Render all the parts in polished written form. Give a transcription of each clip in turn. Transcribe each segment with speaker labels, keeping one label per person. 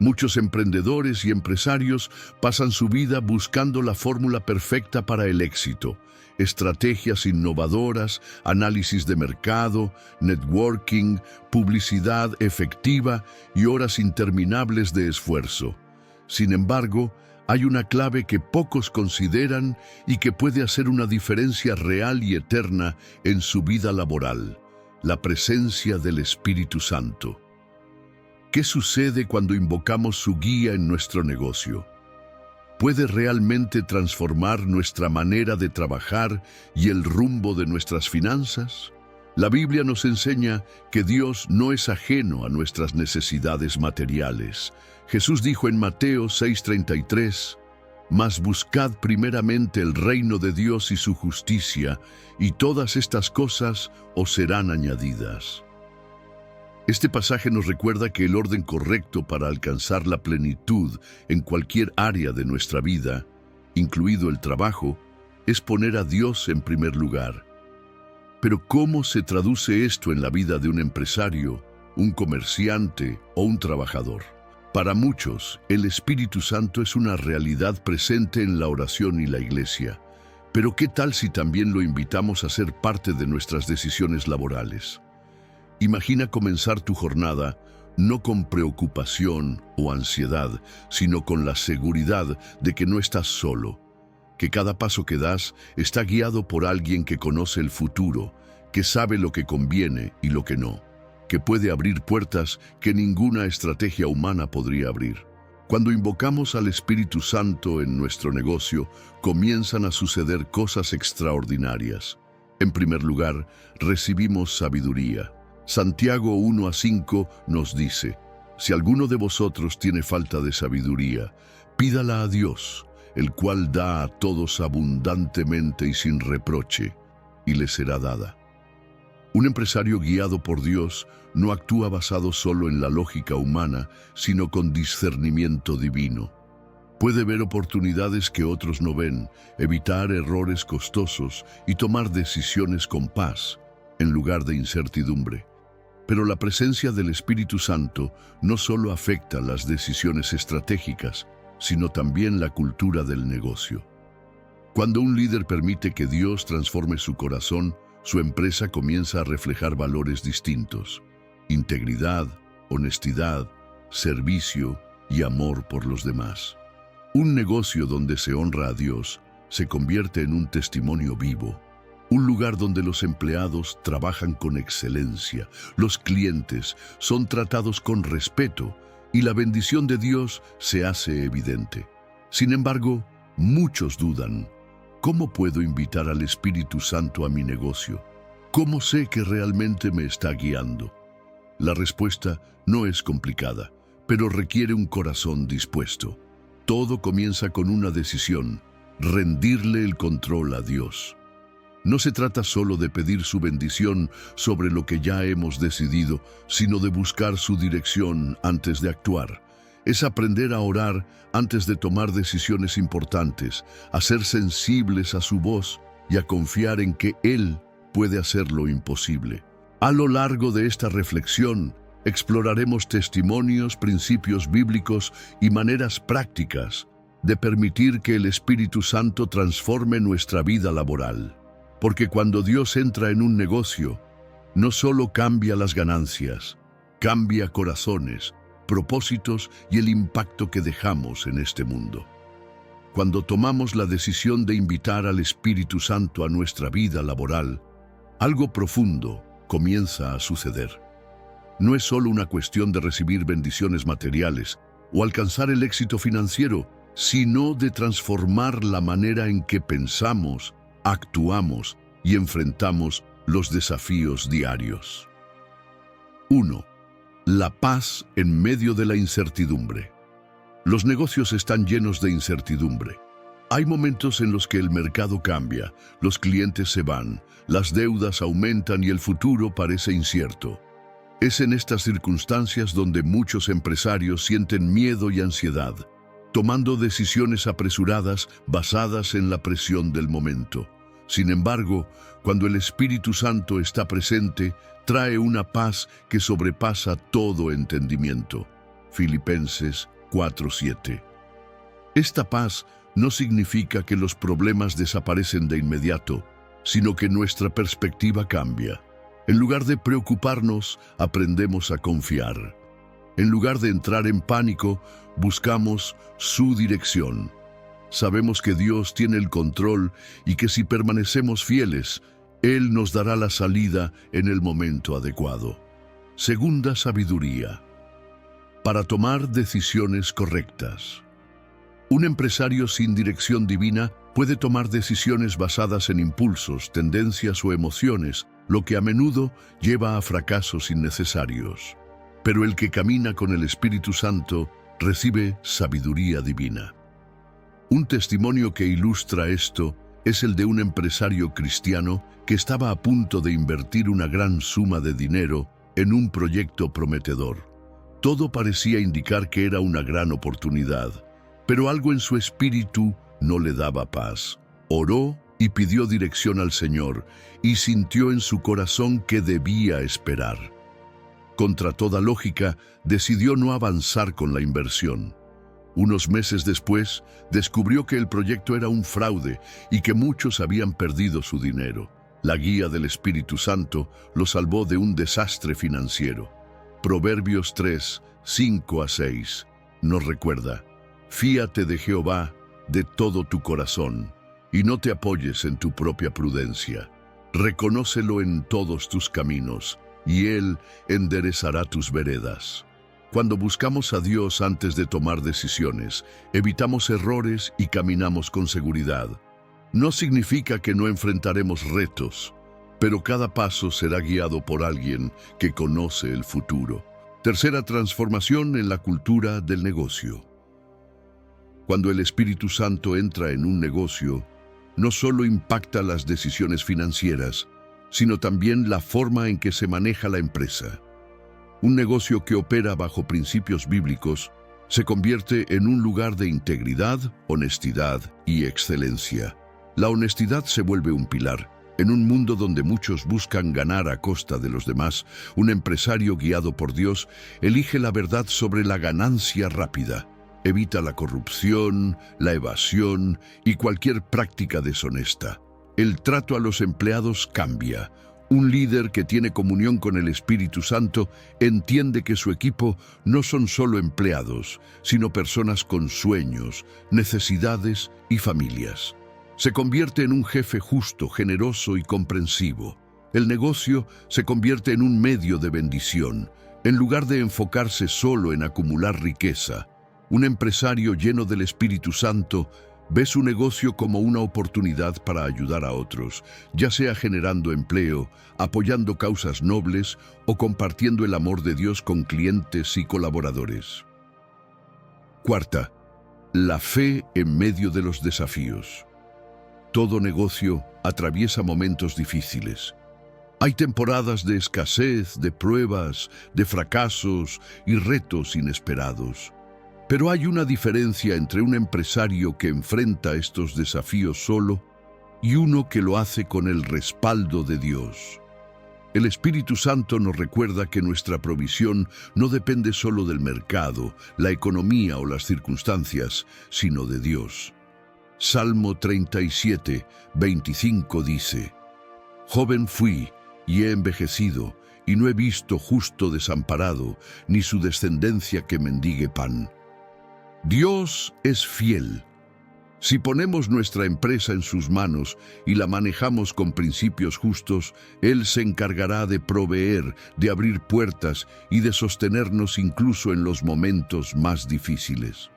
Speaker 1: Muchos emprendedores y empresarios pasan su vida buscando la fórmula perfecta para el éxito. Estrategias innovadoras, análisis de mercado, networking, publicidad efectiva y horas interminables de esfuerzo. Sin embargo, hay una clave que pocos consideran y que puede hacer una diferencia real y eterna en su vida laboral: la presencia del Espíritu Santo. ¿Qué sucede cuando invocamos su guía en nuestro negocio? ¿Puede realmente transformar nuestra manera de trabajar y el rumbo de nuestras finanzas? La Biblia nos enseña que Dios no es ajeno a nuestras necesidades materiales. Jesús dijo en Mateo 6:33, «Mas buscad primeramente el reino de Dios y su justicia, y todas estas cosas os serán añadidas». Este pasaje nos recuerda que el orden correcto para alcanzar la plenitud en cualquier área de nuestra vida, incluido el trabajo, es poner a Dios en primer lugar. Pero ¿cómo se traduce esto en la vida de un empresario, un comerciante o un trabajador? Para muchos, el Espíritu Santo es una realidad presente en la oración y la iglesia. Pero ¿qué tal si también lo invitamos a ser parte de nuestras decisiones laborales? Imagina comenzar tu jornada no con preocupación o ansiedad, sino con la seguridad de que no estás solo, que cada paso que das está guiado por alguien que conoce el futuro, que sabe lo que conviene y lo que no, que puede abrir puertas que ninguna estrategia humana podría abrir. Cuando invocamos al Espíritu Santo en nuestro negocio, comienzan a suceder cosas extraordinarias. En primer lugar, recibimos sabiduría. Santiago 1:5 nos dice: «Si alguno de vosotros tiene falta de sabiduría, pídala a Dios, el cual da a todos abundantemente y sin reproche, y le será dada». Un empresario guiado por Dios no actúa basado solo en la lógica humana, sino con discernimiento divino. Puede ver oportunidades que otros no ven, evitar errores costosos y tomar decisiones con paz, en lugar de incertidumbre. Pero la presencia del Espíritu Santo no solo afecta las decisiones estratégicas, sino también la cultura del negocio. Cuando un líder permite que Dios transforme su corazón, su empresa comienza a reflejar valores distintos: integridad, honestidad, servicio y amor por los demás. Un negocio donde se honra a Dios se convierte en un testimonio vivo. Un lugar donde los empleados trabajan con excelencia, los clientes son tratados con respeto y la bendición de Dios se hace evidente. Sin embargo, muchos dudan: ¿cómo puedo invitar al Espíritu Santo a mi negocio? ¿Cómo sé que realmente me está guiando? La respuesta no es complicada, pero requiere un corazón dispuesto. Todo comienza con una decisión: rendirle el control a Dios. No se trata solo de pedir su bendición sobre lo que ya hemos decidido, sino de buscar su dirección antes de actuar. Es aprender a orar antes de tomar decisiones importantes, a ser sensibles a su voz y a confiar en que Él puede hacer lo imposible. A lo largo de esta reflexión, exploraremos testimonios, principios bíblicos y maneras prácticas de permitir que el Espíritu Santo transforme nuestra vida laboral. Porque cuando Dios entra en un negocio, no solo cambia las ganancias, cambia corazones, propósitos y el impacto que dejamos en este mundo. Cuando tomamos la decisión de invitar al Espíritu Santo a nuestra vida laboral, algo profundo comienza a suceder. No es solo una cuestión de recibir bendiciones materiales o alcanzar el éxito financiero, sino de transformar la manera en que pensamos, actuamos y enfrentamos los desafíos diarios. 1. La paz en medio de la incertidumbre. Los negocios están llenos de incertidumbre. Hay momentos en los que el mercado cambia, los clientes se van, las deudas aumentan y el futuro parece incierto. Es en estas circunstancias donde muchos empresarios sienten miedo y ansiedad, tomando decisiones apresuradas basadas en la presión del momento. Sin embargo, cuando el Espíritu Santo está presente, trae una paz que sobrepasa todo entendimiento. Filipenses 4:7. Esta paz no significa que los problemas desaparecen de inmediato, sino que nuestra perspectiva cambia. En lugar de preocuparnos, aprendemos a confiar. En lugar de entrar en pánico, buscamos su dirección. Sabemos que Dios tiene el control y que si permanecemos fieles, Él nos dará la salida en el momento adecuado. Segunda sabiduría. Para tomar decisiones correctas. Un empresario sin dirección divina puede tomar decisiones basadas en impulsos, tendencias o emociones, lo que a menudo lleva a fracasos innecesarios. Pero el que camina con el Espíritu Santo recibe sabiduría divina. Un testimonio que ilustra esto es el de un empresario cristiano que estaba a punto de invertir una gran suma de dinero en un proyecto prometedor. Todo parecía indicar que era una gran oportunidad, pero algo en su espíritu no le daba paz. Oró y pidió dirección al Señor y sintió en su corazón que debía esperar. Contra toda lógica, decidió no avanzar con la inversión. Unos meses después, descubrió que el proyecto era un fraude y que muchos habían perdido su dinero. La guía del Espíritu Santo lo salvó de un desastre financiero. Proverbios 3, 5-6 nos recuerda: fíate de Jehová de todo tu corazón y no te apoyes en tu propia prudencia. Reconócelo en todos tus caminos y Él enderezará tus veredas. Cuando buscamos a Dios antes de tomar decisiones, evitamos errores y caminamos con seguridad. No significa que no enfrentaremos retos, pero cada paso será guiado por alguien que conoce el futuro. Tercera transformación en la cultura del negocio. Cuando el Espíritu Santo entra en un negocio, no solo impacta las decisiones financieras, sino también la forma en que se maneja la empresa. Un negocio que opera bajo principios bíblicos se convierte en un lugar de integridad, honestidad y excelencia. La honestidad se vuelve un pilar. En un mundo donde muchos buscan ganar a costa de los demás, un empresario guiado por Dios elige la verdad sobre la ganancia rápida. Evita la corrupción, la evasión y cualquier práctica deshonesta. El trato a los empleados cambia. Un líder que tiene comunión con el Espíritu Santo entiende que su equipo no son solo empleados, sino personas con sueños, necesidades y familias. Se convierte en un jefe justo, generoso y comprensivo. El negocio se convierte en un medio de bendición, en lugar de enfocarse solo en acumular riqueza. Un empresario lleno del Espíritu Santo ve su negocio como una oportunidad para ayudar a otros, ya sea generando empleo, apoyando causas nobles o compartiendo el amor de Dios con clientes y colaboradores. Cuarta, la fe en medio de los desafíos. Todo negocio atraviesa momentos difíciles. Hay temporadas de escasez, de pruebas, de fracasos y retos inesperados. Pero hay una diferencia entre un empresario que enfrenta estos desafíos solo y uno que lo hace con el respaldo de Dios. El Espíritu Santo nos recuerda que nuestra provisión no depende solo del mercado, la economía o las circunstancias, sino de Dios. Salmo 37, 25 dice: Joven fui y he envejecido, y no he visto justo desamparado, ni su descendencia que mendigue pan. Dios es fiel. Si ponemos nuestra empresa en sus manos y la manejamos con principios justos, Él se encargará de proveer, de abrir puertas y de sostenernos incluso en los momentos más difíciles.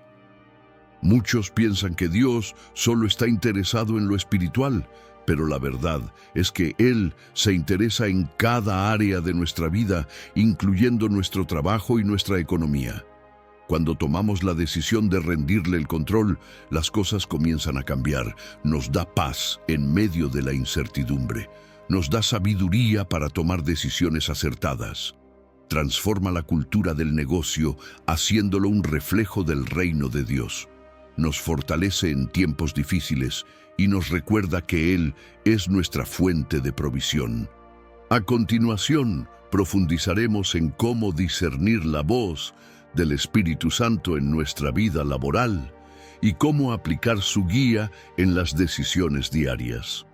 Speaker 1: Muchos piensan que Dios solo está interesado en lo espiritual, pero la verdad es que Él se interesa en cada área de nuestra vida, incluyendo nuestro trabajo y nuestra economía. Cuando tomamos la decisión de rendirle el control, las cosas comienzan a cambiar. Nos da paz en medio de la incertidumbre. Nos da sabiduría para tomar decisiones acertadas. Transforma la cultura del negocio, haciéndolo un reflejo del reino de Dios. Nos fortalece en tiempos difíciles y nos recuerda que Él es nuestra fuente de provisión. A continuación, profundizaremos en cómo discernir la voz del Espíritu Santo en nuestra vida laboral y cómo aplicar su guía en las decisiones diarias.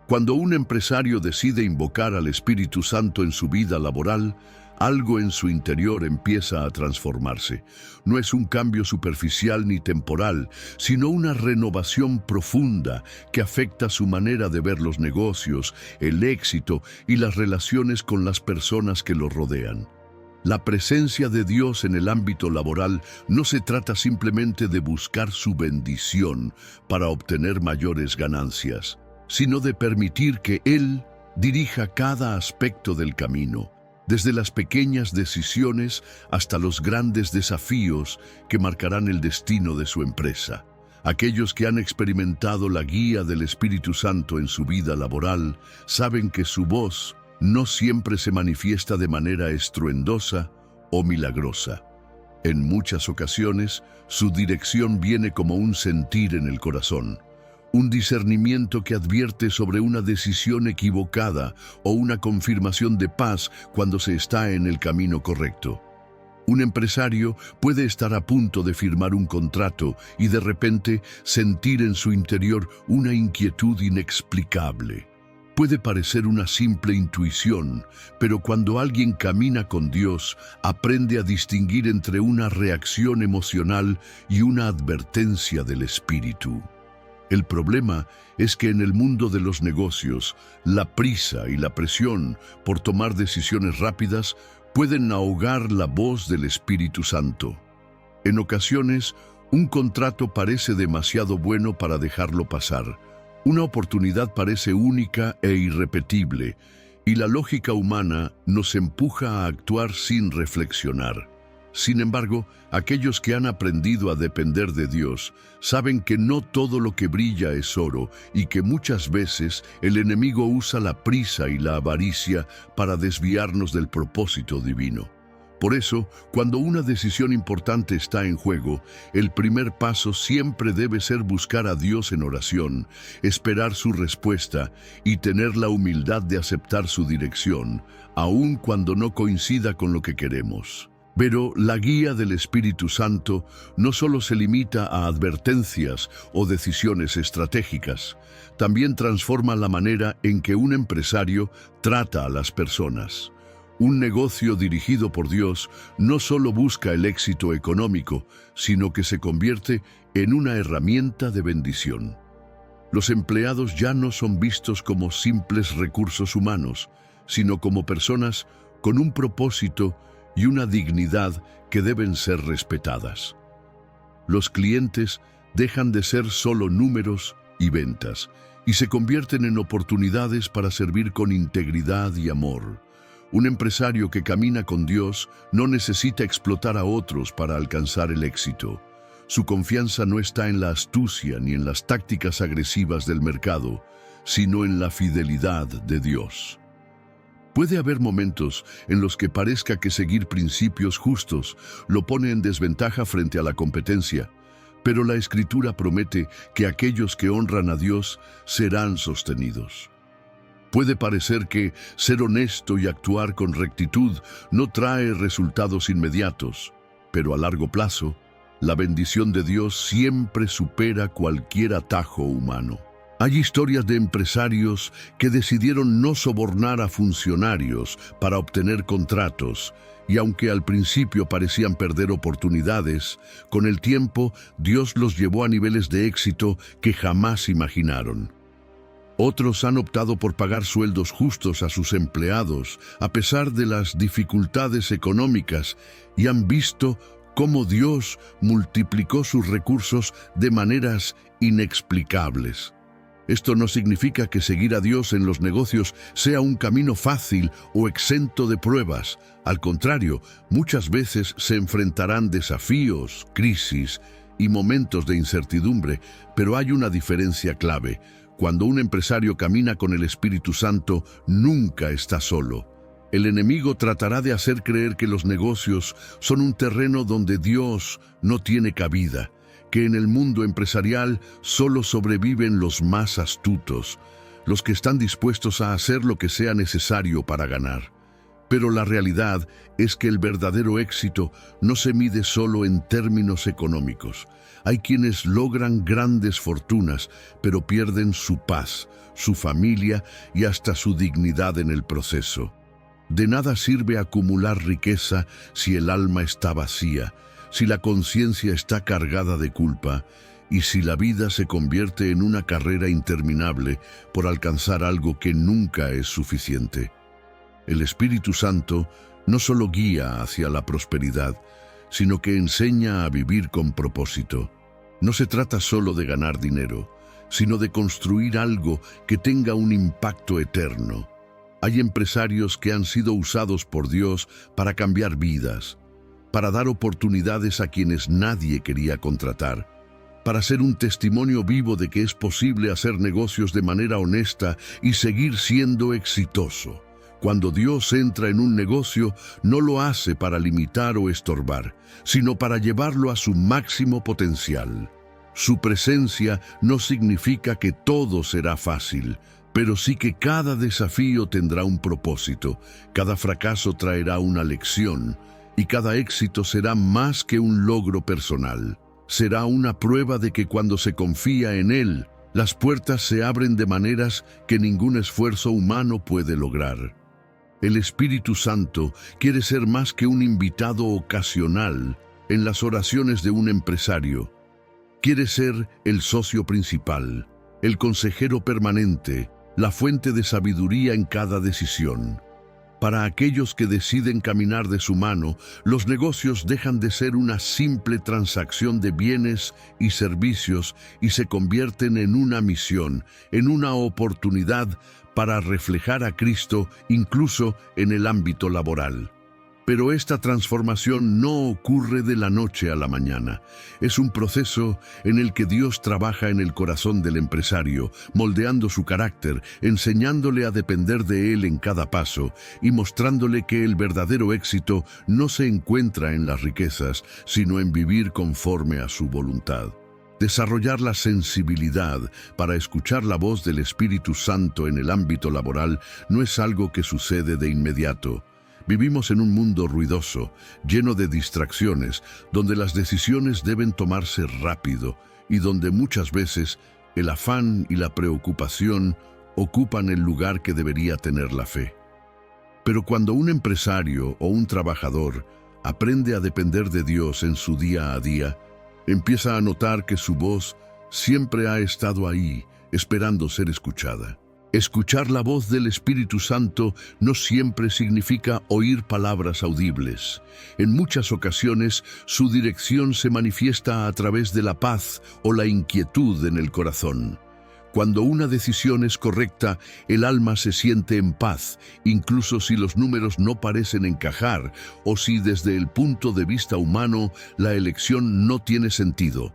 Speaker 1: Cuando un empresario decide invocar al Espíritu Santo en su vida laboral, algo en su interior empieza a transformarse. No es un cambio superficial ni temporal, sino una renovación profunda que afecta su manera de ver los negocios, el éxito y las relaciones con las personas que lo rodean. La presencia de Dios en el ámbito laboral no se trata simplemente de buscar su bendición para obtener mayores ganancias, sino de permitir que Él dirija cada aspecto del camino, desde las pequeñas decisiones hasta los grandes desafíos que marcarán el destino de su empresa. Aquellos que han experimentado la guía del Espíritu Santo en su vida laboral saben que su voz no siempre se manifiesta de manera estruendosa o milagrosa. En muchas ocasiones, su dirección viene como un sentir en el corazón, un discernimiento que advierte sobre una decisión equivocada o una confirmación de paz cuando se está en el camino correcto. Un empresario puede estar a punto de firmar un contrato y de repente sentir en su interior una inquietud inexplicable. Puede parecer una simple intuición, pero cuando alguien camina con Dios, aprende a distinguir entre una reacción emocional y una advertencia del Espíritu. El problema es que en el mundo de los negocios, la prisa y la presión por tomar decisiones rápidas pueden ahogar la voz del Espíritu Santo. En ocasiones, un contrato parece demasiado bueno para dejarlo pasar. Una oportunidad parece única e irrepetible, y la lógica humana nos empuja a actuar sin reflexionar. Sin embargo, aquellos que han aprendido a depender de Dios saben que no todo lo que brilla es oro y que muchas veces el enemigo usa la prisa y la avaricia para desviarnos del propósito divino. Por eso, cuando una decisión importante está en juego, el primer paso siempre debe ser buscar a Dios en oración, esperar su respuesta y tener la humildad de aceptar su dirección, aun cuando no coincida con lo que queremos. Pero la guía del Espíritu Santo no solo se limita a advertencias o decisiones estratégicas, también transforma la manera en que un empresario trata a las personas. Un negocio dirigido por Dios no solo busca el éxito económico, sino que se convierte en una herramienta de bendición. Los empleados ya no son vistos como simples recursos humanos, sino como personas con un propósito y una dignidad que deben ser respetadas. Los clientes dejan de ser solo números y ventas y se convierten en oportunidades para servir con integridad y amor. Un empresario que camina con Dios no necesita explotar a otros para alcanzar el éxito. Su confianza no está en la astucia ni en las tácticas agresivas del mercado, sino en la fidelidad de Dios. Puede haber momentos en los que parezca que seguir principios justos lo pone en desventaja frente a la competencia, pero la Escritura promete que aquellos que honran a Dios serán sostenidos. Puede parecer que ser honesto y actuar con rectitud no trae resultados inmediatos, pero a largo plazo, la bendición de Dios siempre supera cualquier atajo humano. Hay historias de empresarios que decidieron no sobornar a funcionarios para obtener contratos, y aunque al principio parecían perder oportunidades, con el tiempo Dios los llevó a niveles de éxito que jamás imaginaron. Otros han optado por pagar sueldos justos a sus empleados, a pesar de las dificultades económicas, y han visto cómo Dios multiplicó sus recursos de maneras inexplicables. Esto no significa que seguir a Dios en los negocios sea un camino fácil o exento de pruebas. Al contrario, muchas veces se enfrentarán desafíos, crisis y momentos de incertidumbre, pero hay una diferencia clave. Cuando un empresario camina con el Espíritu Santo, nunca está solo. El enemigo tratará de hacer creer que los negocios son un terreno donde Dios no tiene cabida, que en el mundo empresarial solo sobreviven los más astutos, los que están dispuestos a hacer lo que sea necesario para ganar. Pero la realidad es que el verdadero éxito no se mide solo en términos económicos. Hay quienes logran grandes fortunas, pero pierden su paz, su familia y hasta su dignidad en el proceso. De nada sirve acumular riqueza si el alma está vacía, si la conciencia está cargada de culpa y si la vida se convierte en una carrera interminable por alcanzar algo que nunca es suficiente. El Espíritu Santo no solo guía hacia la prosperidad, sino que enseña a vivir con propósito. No se trata solo de ganar dinero, sino de construir algo que tenga un impacto eterno. Hay empresarios que han sido usados por Dios para cambiar vidas, para dar oportunidades a quienes nadie quería contratar, para ser un testimonio vivo de que es posible hacer negocios de manera honesta y seguir siendo exitoso. Cuando Dios entra en un negocio, no lo hace para limitar o estorbar, sino para llevarlo a su máximo potencial. Su presencia no significa que todo será fácil, pero sí que cada desafío tendrá un propósito, cada fracaso traerá una lección, y cada éxito será más que un logro personal. Será una prueba de que cuando se confía en Él, las puertas se abren de maneras que ningún esfuerzo humano puede lograr. El Espíritu Santo quiere ser más que un invitado ocasional en las oraciones de un empresario. Quiere ser el socio principal, el consejero permanente, la fuente de sabiduría en cada decisión. Para aquellos que deciden caminar de su mano, los negocios dejan de ser una simple transacción de bienes y servicios y se convierten en una misión, en una oportunidad para reflejar a Cristo incluso en el ámbito laboral. Pero esta transformación no ocurre de la noche a la mañana. Es un proceso en el que Dios trabaja en el corazón del empresario, moldeando su carácter, enseñándole a depender de Él en cada paso y mostrándole que el verdadero éxito no se encuentra en las riquezas, sino en vivir conforme a su voluntad. Desarrollar la sensibilidad para escuchar la voz del Espíritu Santo en el ámbito laboral no es algo que sucede de inmediato. Vivimos en un mundo ruidoso, lleno de distracciones, donde las decisiones deben tomarse rápido y donde muchas veces el afán y la preocupación ocupan el lugar que debería tener la fe. Pero cuando un empresario o un trabajador aprende a depender de Dios en su día a día, empieza a notar que su voz siempre ha estado ahí, esperando ser escuchada. Escuchar la voz del Espíritu Santo no siempre significa oír palabras audibles. En muchas ocasiones, su dirección se manifiesta a través de la paz o la inquietud en el corazón. Cuando una decisión es correcta, el alma se siente en paz, incluso si los números no parecen encajar o si desde el punto de vista humano la elección no tiene sentido.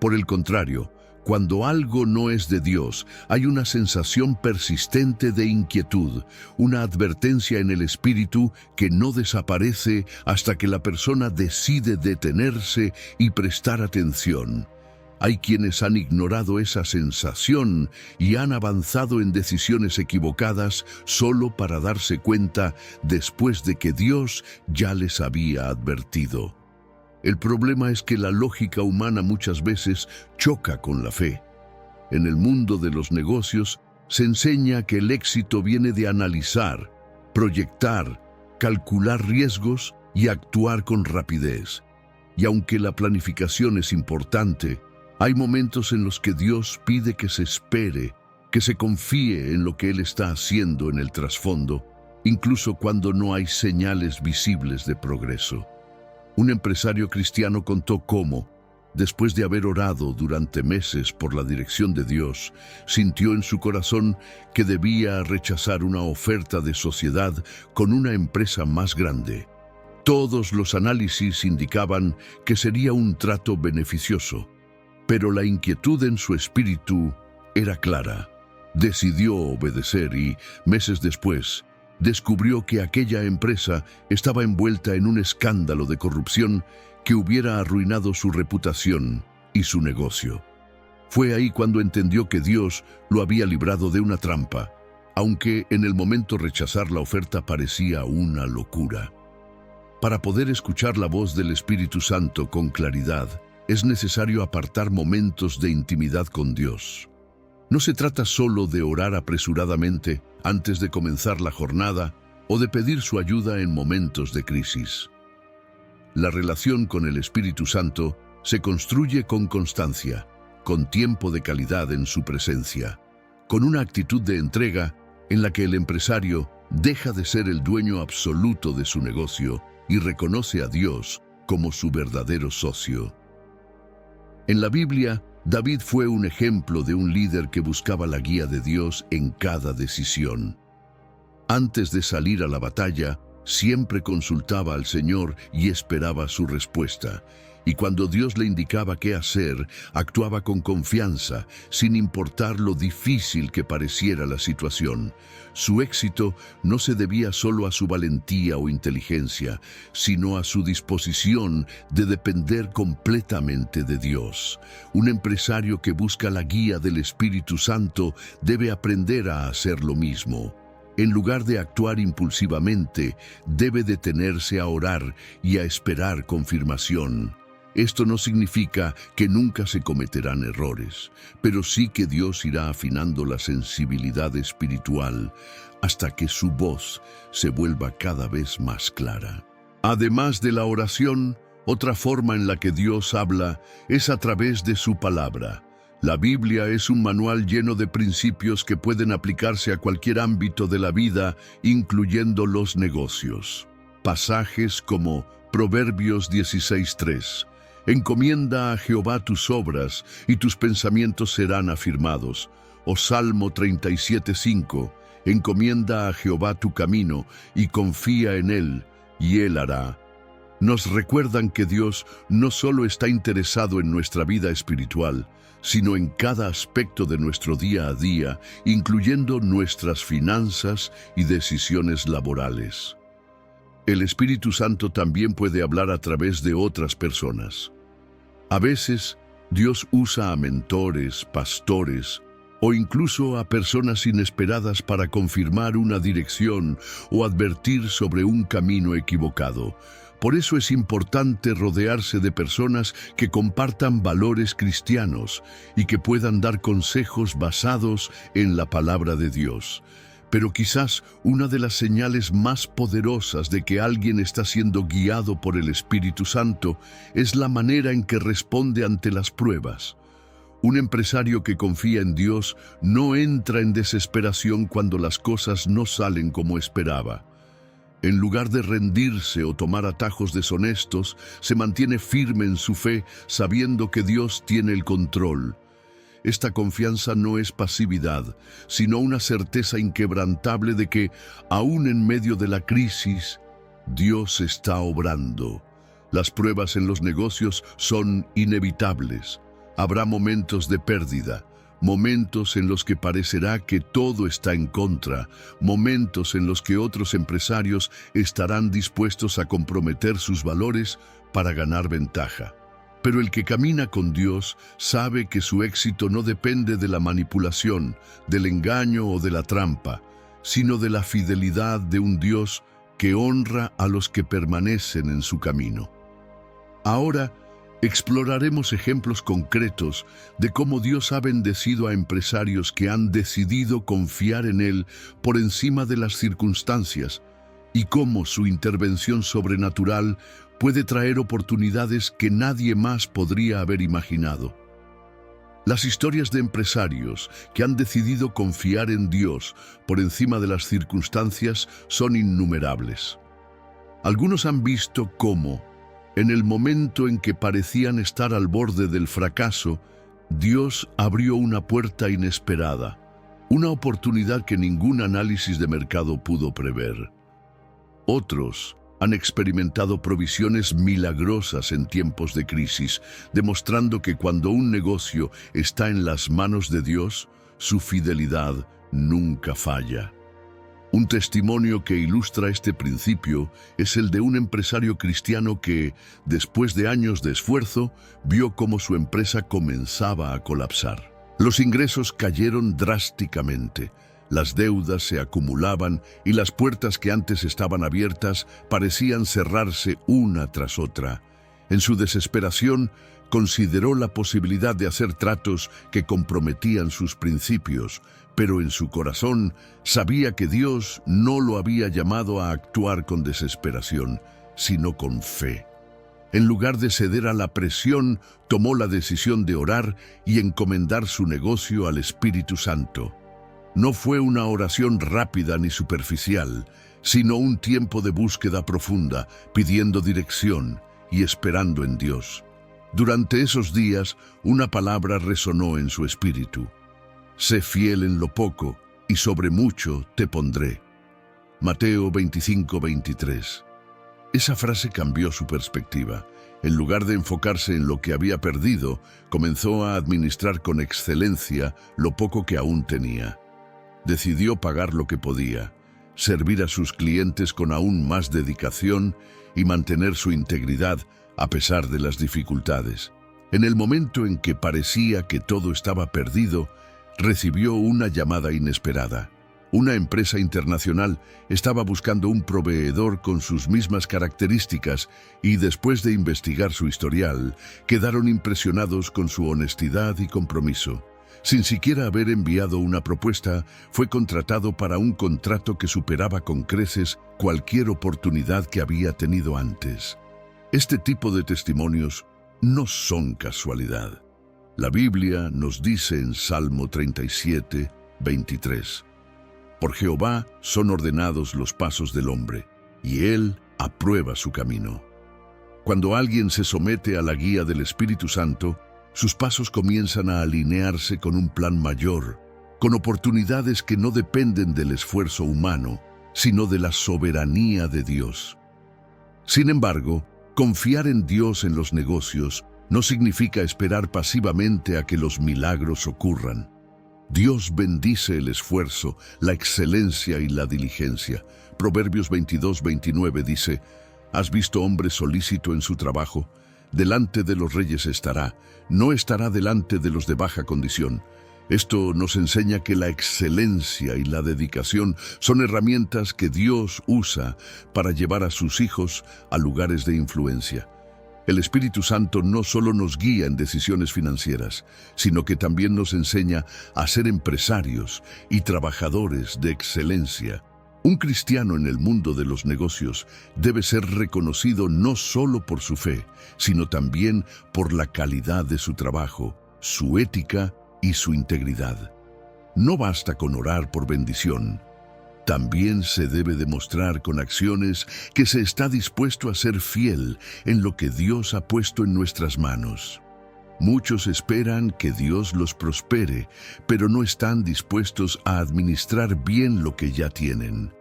Speaker 1: Por el contrario, cuando algo no es de Dios, hay una sensación persistente de inquietud, una advertencia en el espíritu que no desaparece hasta que la persona decide detenerse y prestar atención. Hay quienes han ignorado esa sensación y han avanzado en decisiones equivocadas solo para darse cuenta después de que Dios ya les había advertido. El problema es que la lógica humana muchas veces choca con la fe. En el mundo de los negocios se enseña que el éxito viene de analizar, proyectar, calcular riesgos y actuar con rapidez. Y aunque la planificación es importante, hay momentos en los que Dios pide que se espere, que se confíe en lo que Él está haciendo en el trasfondo, incluso cuando no hay señales visibles de progreso. Un empresario cristiano contó cómo, después de haber orado durante meses por la dirección de Dios, sintió en su corazón que debía rechazar una oferta de sociedad con una empresa más grande. Todos los análisis indicaban que sería un trato beneficioso, pero la inquietud en su espíritu era clara. Decidió obedecer y, meses después, descubrió que aquella empresa estaba envuelta en un escándalo de corrupción que hubiera arruinado su reputación y su negocio. Fue ahí cuando entendió que Dios lo había librado de una trampa, aunque en el momento rechazar la oferta parecía una locura. Para poder escuchar la voz del Espíritu Santo con claridad, es necesario apartar momentos de intimidad con Dios. No se trata solo de orar apresuradamente antes de comenzar la jornada o de pedir su ayuda en momentos de crisis. La relación con el Espíritu Santo se construye con constancia, con tiempo de calidad en su presencia, con una actitud de entrega en la que el empresario deja de ser el dueño absoluto de su negocio y reconoce a Dios como su verdadero socio. En la Biblia, David fue un ejemplo de un líder que buscaba la guía de Dios en cada decisión. Antes de salir a la batalla, siempre consultaba al Señor y esperaba su respuesta. Y cuando Dios le indicaba qué hacer, actuaba con confianza, sin importar lo difícil que pareciera la situación. Su éxito no se debía solo a su valentía o inteligencia, sino a su disposición de depender completamente de Dios. Un empresario que busca la guía del Espíritu Santo debe aprender a hacer lo mismo. En lugar de actuar impulsivamente, debe detenerse a orar y a esperar confirmación. Esto no significa que nunca se cometerán errores, pero sí que Dios irá afinando la sensibilidad espiritual hasta que su voz se vuelva cada vez más clara. Además de la oración, otra forma en la que Dios habla es a través de su palabra. La Biblia es un manual lleno de principios que pueden aplicarse a cualquier ámbito de la vida, incluyendo los negocios. Pasajes como Proverbios 16:3. Encomienda a Jehová tus obras y tus pensamientos serán afirmados. O Salmo 37:5. Encomienda a Jehová tu camino y confía en él, y él hará. Nos recuerdan que Dios no solo está interesado en nuestra vida espiritual, sino en cada aspecto de nuestro día a día, incluyendo nuestras finanzas y decisiones laborales. El Espíritu Santo también puede hablar a través de otras personas. A veces, Dios usa a mentores, pastores o incluso a personas inesperadas para confirmar una dirección o advertir sobre un camino equivocado. Por eso es importante rodearse de personas que compartan valores cristianos y que puedan dar consejos basados en la palabra de Dios. Pero quizás una de las señales más poderosas de que alguien está siendo guiado por el Espíritu Santo es la manera en que responde ante las pruebas. Un empresario que confía en Dios no entra en desesperación cuando las cosas no salen como esperaba. En lugar de rendirse o tomar atajos deshonestos, se mantiene firme en su fe, sabiendo que Dios tiene el control. Esta confianza no es pasividad, sino una certeza inquebrantable de que, aún en medio de la crisis, Dios está obrando. Las pruebas en los negocios son inevitables. Habrá momentos de pérdida, momentos en los que parecerá que todo está en contra, momentos en los que otros empresarios estarán dispuestos a comprometer sus valores para ganar ventaja. Pero el que camina con Dios sabe que su éxito no depende de la manipulación, del engaño o de la trampa, sino de la fidelidad de un Dios que honra a los que permanecen en su camino. Ahora, exploraremos ejemplos concretos de cómo Dios ha bendecido a empresarios que han decidido confiar en Él por encima de las circunstancias y cómo su intervención sobrenatural puede traer oportunidades que nadie más podría haber imaginado. Las historias de empresarios que han decidido confiar en Dios por encima de las circunstancias son innumerables. Algunos han visto cómo, en el momento en que parecían estar al borde del fracaso, Dios abrió una puerta inesperada, una oportunidad que ningún análisis de mercado pudo prever. Otros han experimentado provisiones milagrosas en tiempos de crisis, demostrando que cuando un negocio está en las manos de Dios, su fidelidad nunca falla. Un testimonio que ilustra este principio es el de un empresario cristiano que, después de años de esfuerzo, vio cómo su empresa comenzaba a colapsar. Los ingresos cayeron drásticamente, Las deudas se acumulaban y las puertas que antes estaban abiertas parecían cerrarse una tras otra. En su desesperación, consideró la posibilidad de hacer tratos que comprometían sus principios, pero en su corazón sabía que Dios no lo había llamado a actuar con desesperación, sino con fe. En lugar de ceder a la presión, tomó la decisión de orar y encomendar su negocio al Espíritu Santo. No fue una oración rápida ni superficial, sino un tiempo de búsqueda profunda, pidiendo dirección y esperando en Dios. Durante esos días, una palabra resonó en su espíritu: sé fiel en lo poco, y sobre mucho te pondré. Mateo 25:23. Esa frase cambió su perspectiva. En lugar de enfocarse en lo que había perdido, comenzó a administrar con excelencia lo poco que aún tenía. Decidió pagar lo que podía, servir a sus clientes con aún más dedicación y mantener su integridad a pesar de las dificultades. En el momento en que parecía que todo estaba perdido, recibió una llamada inesperada. Una empresa internacional estaba buscando un proveedor con sus mismas características y, después de investigar su historial, quedaron impresionados con su honestidad y compromiso. Sin siquiera haber enviado una propuesta, fue contratado para un contrato que superaba con creces cualquier oportunidad que había tenido antes. Este tipo de testimonios no son casualidad. La Biblia nos dice en Salmo 37:23: por Jehová son ordenados los pasos del hombre, y Él aprueba su camino. Cuando alguien se somete a la guía del Espíritu Santo, sus pasos comienzan a alinearse con un plan mayor, con oportunidades que no dependen del esfuerzo humano, sino de la soberanía de Dios. Sin embargo, confiar en Dios en los negocios no significa esperar pasivamente a que los milagros ocurran. Dios bendice el esfuerzo, la excelencia y la diligencia. Proverbios 22:29 dice: ¿has visto hombre solícito en su trabajo? Delante de los reyes estará, no estará delante de los de baja condición. Esto nos enseña que la excelencia y la dedicación son herramientas que Dios usa para llevar a sus hijos a lugares de influencia. El Espíritu Santo no solo nos guía en decisiones financieras, sino que también nos enseña a ser empresarios y trabajadores de excelencia. Un cristiano en el mundo de los negocios debe ser reconocido no solo por su fe, sino también por la calidad de su trabajo, su ética y su integridad. No basta con orar por bendición. También se debe demostrar con acciones que se está dispuesto a ser fiel en lo que Dios ha puesto en nuestras manos. Muchos esperan que Dios los prospere, pero no están dispuestos a administrar bien lo que ya tienen.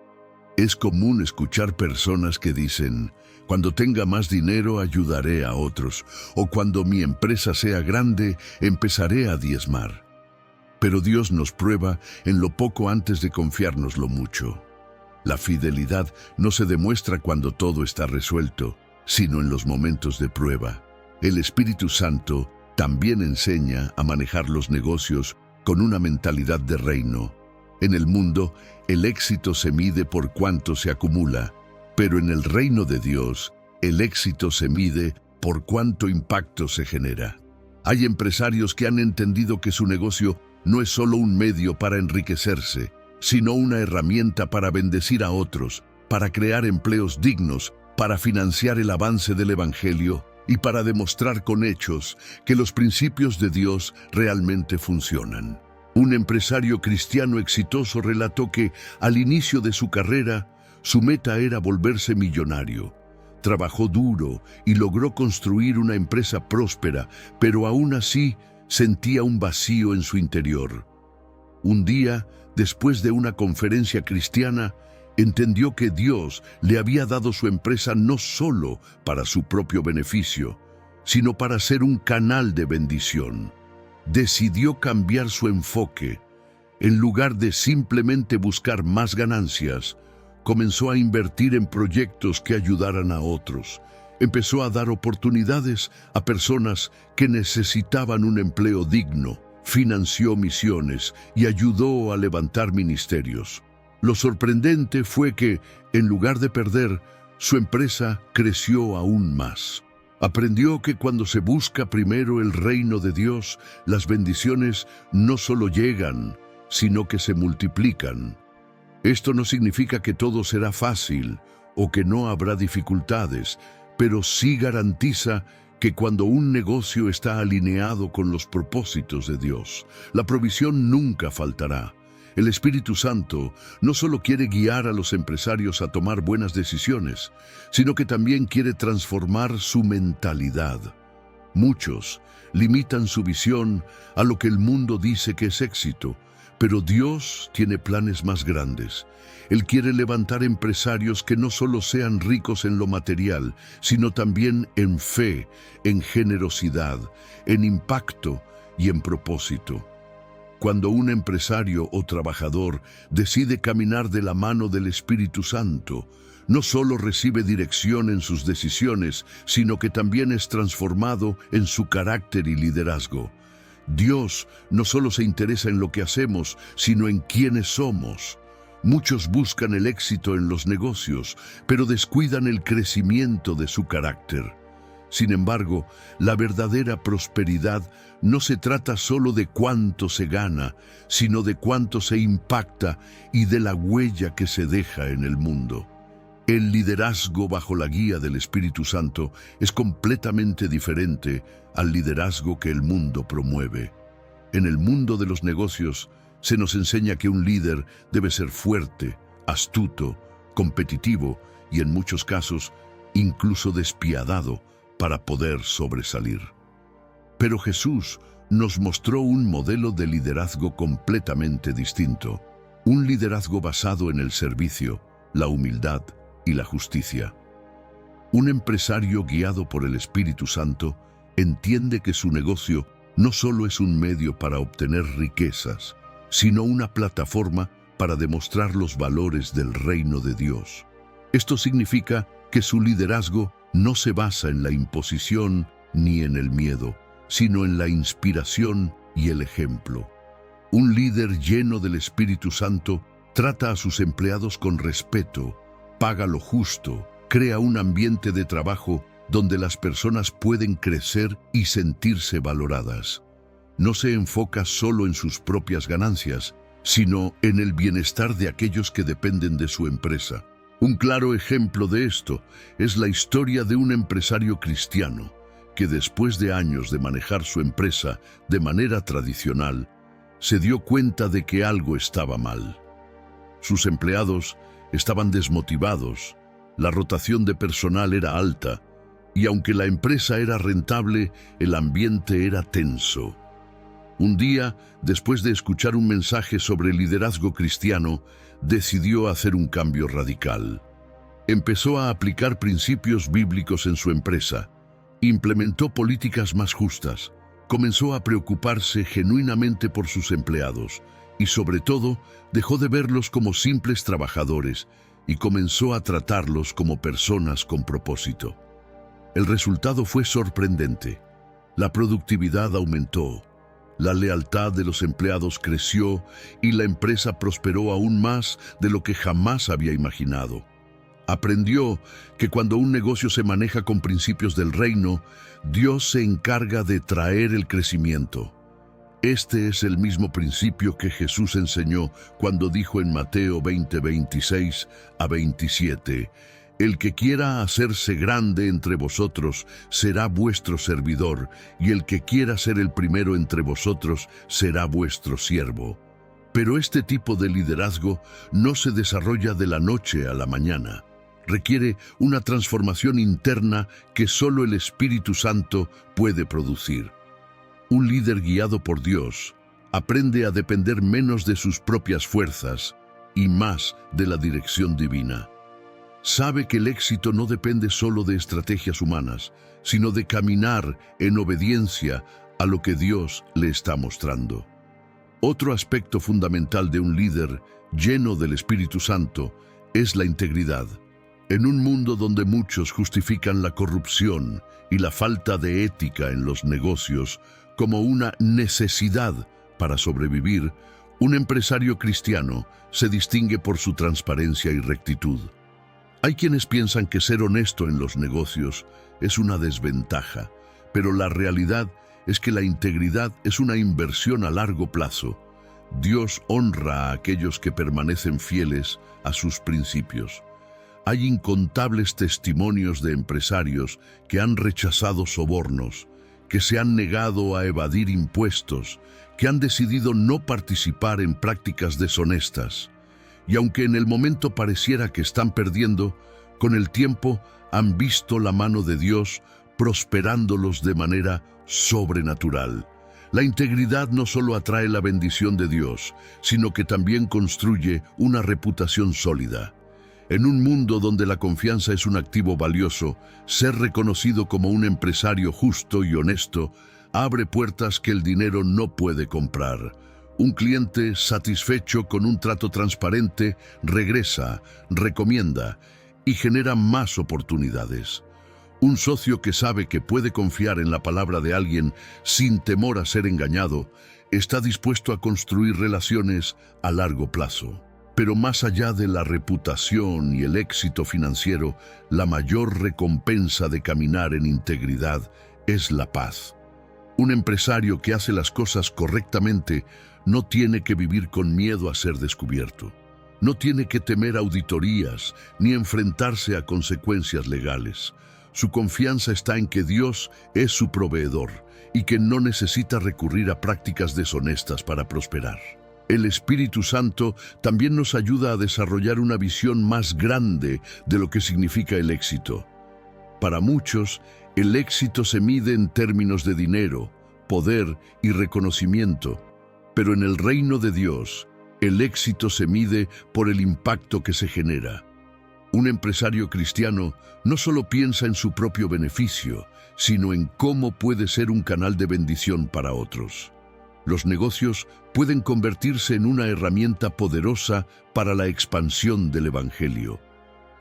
Speaker 1: Es común escuchar personas que dicen: cuando tenga más dinero ayudaré a otros, o cuando mi empresa sea grande empezaré a diezmar. Pero Dios nos prueba en lo poco antes de confiarnos lo mucho. La fidelidad no se demuestra cuando todo está resuelto, sino en los momentos de prueba. El Espíritu Santo también enseña a manejar los negocios con una mentalidad de reino. En el mundo, el éxito se mide por cuánto se acumula, pero en el reino de Dios, el éxito se mide por cuánto impacto se genera. Hay empresarios que han entendido que su negocio no es solo un medio para enriquecerse, sino una herramienta para bendecir a otros, para crear empleos dignos, para financiar el avance del Evangelio y para demostrar con hechos que los principios de Dios realmente funcionan. Un empresario cristiano exitoso relató que, al inicio de su carrera, su meta era volverse millonario. Trabajó duro y logró construir una empresa próspera, pero aún así sentía un vacío en su interior. Un día, después de una conferencia cristiana, entendió que Dios le había dado su empresa no solo para su propio beneficio, sino para ser un canal de bendición. Decidió cambiar su enfoque. En lugar de simplemente buscar más ganancias, comenzó a invertir en proyectos que ayudaran a otros. Empezó a dar oportunidades a personas que necesitaban un empleo digno, financió misiones y ayudó a levantar ministerios. Lo sorprendente fue que, en lugar de perder, su empresa creció aún más. Aprendió que cuando se busca primero el reino de Dios, las bendiciones no solo llegan, sino que se multiplican. Esto no significa que todo será fácil o que no habrá dificultades, pero sí garantiza que cuando un negocio está alineado con los propósitos de Dios, la provisión nunca faltará. El Espíritu Santo no solo quiere guiar a los empresarios a tomar buenas decisiones, sino que también quiere transformar su mentalidad. Muchos limitan su visión a lo que el mundo dice que es éxito, pero Dios tiene planes más grandes. Él quiere levantar empresarios que no solo sean ricos en lo material, sino también en fe, en generosidad, en impacto y en propósito. Cuando un empresario o trabajador decide caminar de la mano del Espíritu Santo, no solo recibe dirección en sus decisiones, sino que también es transformado en su carácter y liderazgo. Dios no solo se interesa en lo que hacemos, sino en quiénes somos. Muchos buscan el éxito en los negocios, pero descuidan el crecimiento de su carácter. Sin embargo, la verdadera prosperidad no se trata solo de cuánto se gana, sino de cuánto se impacta y de la huella que se deja en el mundo. El liderazgo bajo la guía del Espíritu Santo es completamente diferente al liderazgo que el mundo promueve. En el mundo de los negocios, se nos enseña que un líder debe ser fuerte, astuto, competitivo y en muchos casos, incluso despiadado para poder sobresalir. Pero Jesús nos mostró un modelo de liderazgo completamente distinto, un liderazgo basado en el servicio, la humildad y la justicia. Un empresario guiado por el Espíritu Santo entiende que su negocio no solo es un medio para obtener riquezas, sino una plataforma para demostrar los valores del reino de Dios. Esto significa que su liderazgo no se basa en la imposición ni en el miedo, sino en la inspiración y el ejemplo. Un líder lleno del Espíritu Santo trata a sus empleados con respeto, paga lo justo, crea un ambiente de trabajo donde las personas pueden crecer y sentirse valoradas. No se enfoca solo en sus propias ganancias, sino en el bienestar de aquellos que dependen de su empresa. Un claro ejemplo de esto es la historia de un empresario cristiano que después de años de manejar su empresa de manera tradicional, se dio cuenta de que algo estaba mal. Sus empleados estaban desmotivados, la rotación de personal era alta, y aunque la empresa era rentable, el ambiente era tenso. Un día, después de escuchar un mensaje sobre liderazgo cristiano, decidió hacer un cambio radical. Empezó a aplicar principios bíblicos en su empresa, implementó políticas más justas, comenzó a preocuparse genuinamente por sus empleados y, sobre todo, dejó de verlos como simples trabajadores y comenzó a tratarlos como personas con propósito. El resultado fue sorprendente. La productividad aumentó, la lealtad de los empleados creció y la empresa prosperó aún más de lo que jamás había imaginado. Aprendió que cuando un negocio se maneja con principios del reino, Dios se encarga de traer el crecimiento. Este es el mismo principio que Jesús enseñó cuando dijo en Mateo 20:26 a 27, «El que quiera hacerse grande entre vosotros será vuestro servidor, y el que quiera ser el primero entre vosotros será vuestro siervo». Pero este tipo de liderazgo no se desarrolla de la noche a la mañana. Requiere una transformación interna que solo el Espíritu Santo puede producir. Un líder guiado por Dios aprende a depender menos de sus propias fuerzas y más de la dirección divina. Sabe que el éxito no depende solo de estrategias humanas, sino de caminar en obediencia a lo que Dios le está mostrando. Otro aspecto fundamental de un líder lleno del Espíritu Santo es la integridad. En un mundo donde muchos justifican la corrupción y la falta de ética en los negocios como una necesidad Para sobrevivir, un empresario cristiano se distingue por su transparencia y rectitud. Hay quienes piensan que ser honesto en los negocios es una desventaja, pero la realidad es que la integridad es una inversión a largo plazo. Dios honra a aquellos que permanecen fieles a sus principios. Hay incontables testimonios de empresarios que han rechazado sobornos, que se han negado a evadir impuestos, que han decidido no participar en prácticas deshonestas. Y aunque en el momento pareciera que están perdiendo, con el tiempo han visto la mano de Dios prosperándolos de manera sobrenatural. La integridad no solo atrae la bendición de Dios, sino que también construye una reputación sólida. En un mundo donde la confianza es un activo valioso, ser reconocido como un empresario justo y honesto abre puertas que el dinero no puede comprar. Un cliente satisfecho con un trato transparente regresa, recomienda y genera más oportunidades. Un socio que sabe que puede confiar en la palabra de alguien sin temor a ser engañado, está dispuesto a construir relaciones a largo plazo. Pero más allá de la reputación y el éxito financiero, la mayor recompensa de caminar en integridad es la paz. Un empresario que hace las cosas correctamente no tiene que vivir con miedo a ser descubierto. No tiene que temer auditorías ni enfrentarse a consecuencias legales. Su confianza está en que Dios es su proveedor y que no necesita recurrir a prácticas deshonestas para prosperar. El Espíritu Santo también nos ayuda a desarrollar una visión más grande de lo que significa el éxito. Para muchos, el éxito se mide en términos de dinero, poder y reconocimiento, pero en el reino de Dios, el éxito se mide por el impacto que se genera. Un empresario cristiano no solo piensa en su propio beneficio, sino en cómo puede ser un canal de bendición para otros. Los negocios pueden convertirse en una herramienta poderosa para la expansión del Evangelio.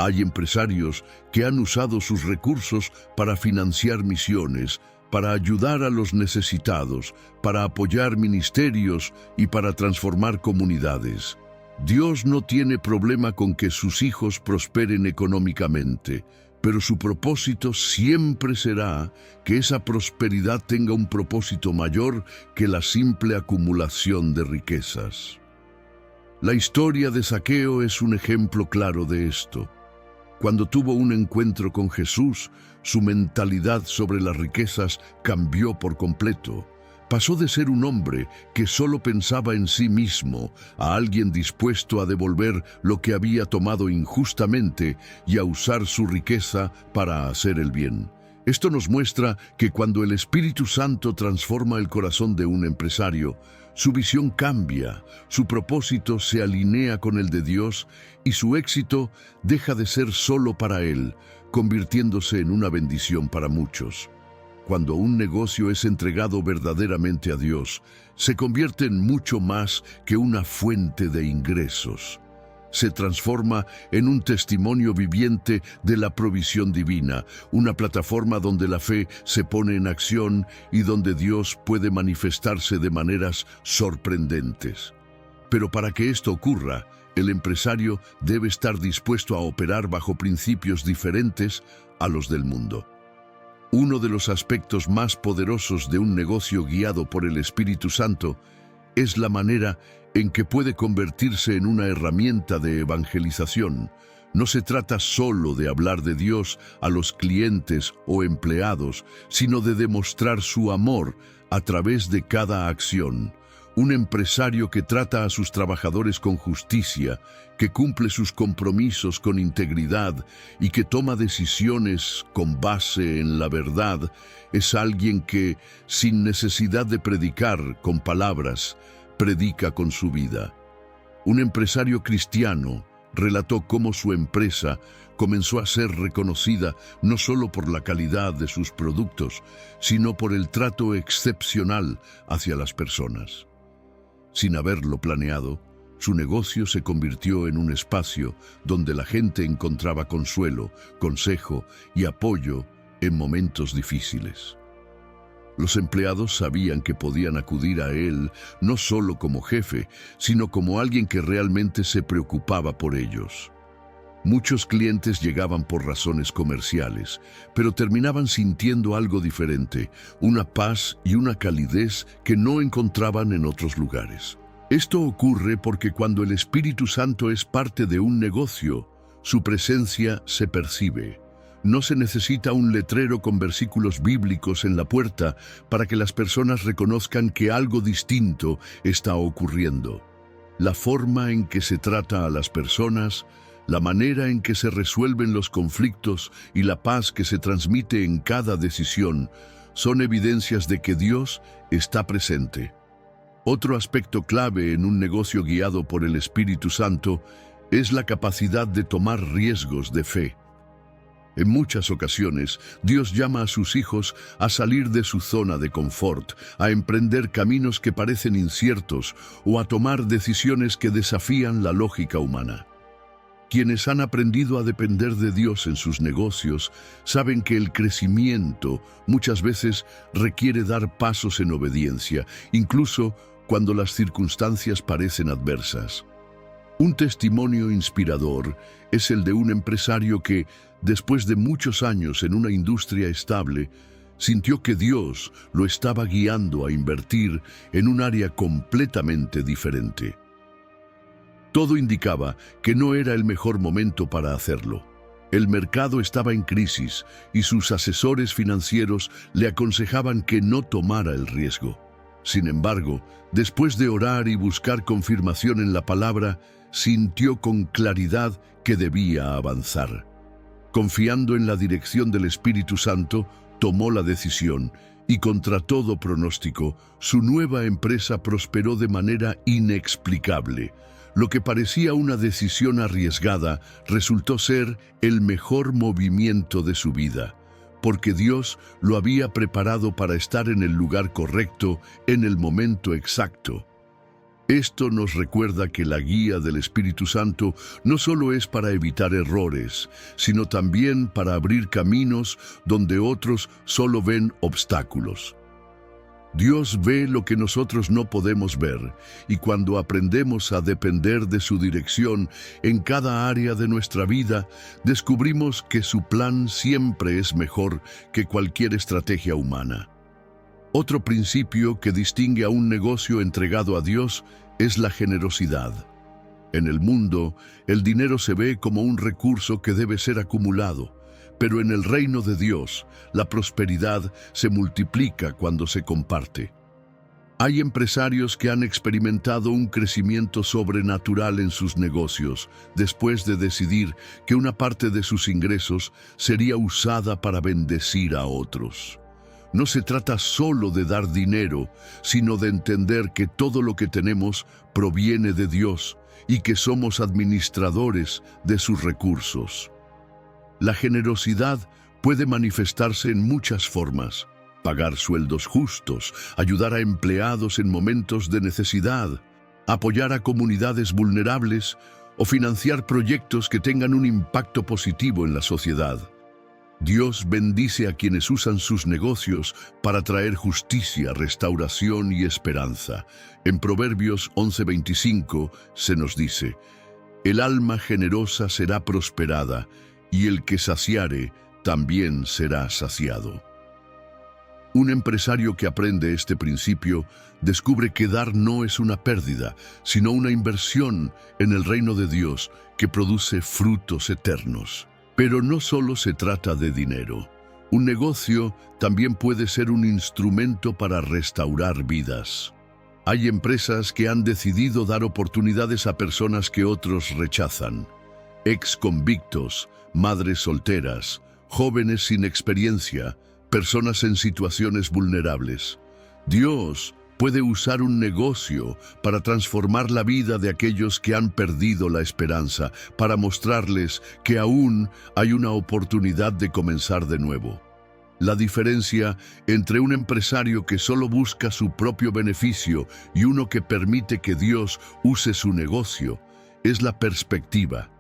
Speaker 1: Hay empresarios que han usado sus recursos para financiar misiones, para ayudar a los necesitados, para apoyar ministerios y para transformar comunidades. Dios no tiene problema con que sus hijos prosperen económicamente, pero su propósito siempre será que esa prosperidad tenga un propósito mayor que la simple acumulación de riquezas. La historia de Zaqueo es un ejemplo claro de esto. Cuando tuvo un encuentro con Jesús, su mentalidad sobre las riquezas cambió por completo. Pasó de ser un hombre que solo pensaba en sí mismo a alguien dispuesto a devolver lo que había tomado injustamente y a usar su riqueza para hacer el bien. Esto nos muestra que cuando el Espíritu Santo transforma el corazón de un empresario, su visión cambia, su propósito se alinea con el de Dios y su éxito deja de ser solo para él, convirtiéndose en una bendición para muchos. Cuando un negocio es entregado verdaderamente a Dios, se convierte en mucho más que una fuente de ingresos. Se transforma en un testimonio viviente de la provisión divina, una plataforma donde la fe se pone en acción y donde Dios puede manifestarse de maneras sorprendentes. Pero para que esto ocurra, el empresario debe estar dispuesto a operar bajo principios diferentes a los del mundo. Uno de los aspectos más poderosos de un negocio guiado por el Espíritu Santo es la manera en que puede convertirse en una herramienta de evangelización. No se trata solo de hablar de Dios a los clientes o empleados, sino de demostrar su amor a través de cada acción. Un empresario que trata a sus trabajadores con justicia, que cumple sus compromisos con integridad y que toma decisiones con base en la verdad, es alguien que, sin necesidad de predicar con palabras, predica con su vida. Un empresario cristiano relató cómo su empresa comenzó a ser reconocida no solo por la calidad de sus productos, sino por el trato excepcional hacia las personas. Sin haberlo planeado, su negocio se convirtió en un espacio donde la gente encontraba consuelo, consejo y apoyo en momentos difíciles. Los empleados sabían que podían acudir a él no solo como jefe, sino como alguien que realmente se preocupaba por ellos. Muchos clientes llegaban por razones comerciales, pero terminaban sintiendo algo diferente, una paz y una calidez que no encontraban en otros lugares. Esto ocurre porque cuando el Espíritu Santo es parte de un negocio, su presencia se percibe. No se necesita un letrero con versículos bíblicos en la puerta para que las personas reconozcan que algo distinto está ocurriendo. La forma en que se trata a las personas, la manera en que se resuelven los conflictos y la paz que se transmite en cada decisión son evidencias de que Dios está presente. Otro aspecto clave en un negocio guiado por el Espíritu Santo es la capacidad de tomar riesgos de fe. En muchas ocasiones, Dios llama a sus hijos a salir de su zona de confort, a emprender caminos que parecen inciertos o a tomar decisiones que desafían la lógica humana. Quienes han aprendido a depender de Dios en sus negocios saben que el crecimiento muchas veces requiere dar pasos en obediencia, incluso cuando las circunstancias parecen adversas. Un testimonio inspirador es el de un empresario que, después de muchos años en una industria estable, sintió que Dios lo estaba guiando a invertir en un área completamente diferente. Todo indicaba que no era el mejor momento para hacerlo. El mercado estaba en crisis y sus asesores financieros le aconsejaban que no tomara el riesgo. Sin embargo, después de orar y buscar confirmación en la palabra, sintió con claridad que debía avanzar. Confiando en la dirección del Espíritu Santo, tomó la decisión y contra todo pronóstico, su nueva empresa prosperó de manera inexplicable. Lo que parecía una decisión arriesgada resultó ser el mejor movimiento de su vida, porque Dios lo había preparado para estar en el lugar correcto en el momento exacto. Esto nos recuerda que la guía del Espíritu Santo no solo es para evitar errores, sino también para abrir caminos donde otros solo ven obstáculos. Dios ve lo que nosotros no podemos ver, y cuando aprendemos a depender de su dirección en cada área de nuestra vida, descubrimos que su plan siempre es mejor que cualquier estrategia humana. Otro principio que distingue a un negocio entregado a Dios es la generosidad. En el mundo, el dinero se ve como un recurso que debe ser acumulado, pero en el reino de Dios, la prosperidad se multiplica cuando se comparte. Hay empresarios que han experimentado un crecimiento sobrenatural en sus negocios después de decidir que una parte de sus ingresos sería usada para bendecir a otros. No se trata solo de dar dinero, sino de entender que todo lo que tenemos proviene de Dios y que somos administradores de sus recursos. La generosidad puede manifestarse en muchas formas: pagar sueldos justos, ayudar a empleados en momentos de necesidad, apoyar a comunidades vulnerables o financiar proyectos que tengan un impacto positivo en la sociedad. Dios bendice a quienes usan sus negocios para traer justicia, restauración y esperanza. En Proverbios 11:25 se nos dice: «El alma generosa será prosperada, y el que saciare también será saciado». Un empresario que aprende este principio descubre que dar no es una pérdida, sino una inversión en el reino de Dios que produce frutos eternos. Pero no solo se trata de dinero. Un negocio también puede ser un instrumento para restaurar vidas. Hay empresas que han decidido dar oportunidades a personas que otros rechazan. Ex convictos, madres solteras, jóvenes sin experiencia, personas en situaciones vulnerables. Dios puede usar un negocio para transformar la vida de aquellos que han perdido la esperanza, para mostrarles que aún hay una oportunidad de comenzar de nuevo. La diferencia entre un empresario que solo busca su propio beneficio y uno que permite que Dios use su negocio es la perspectiva.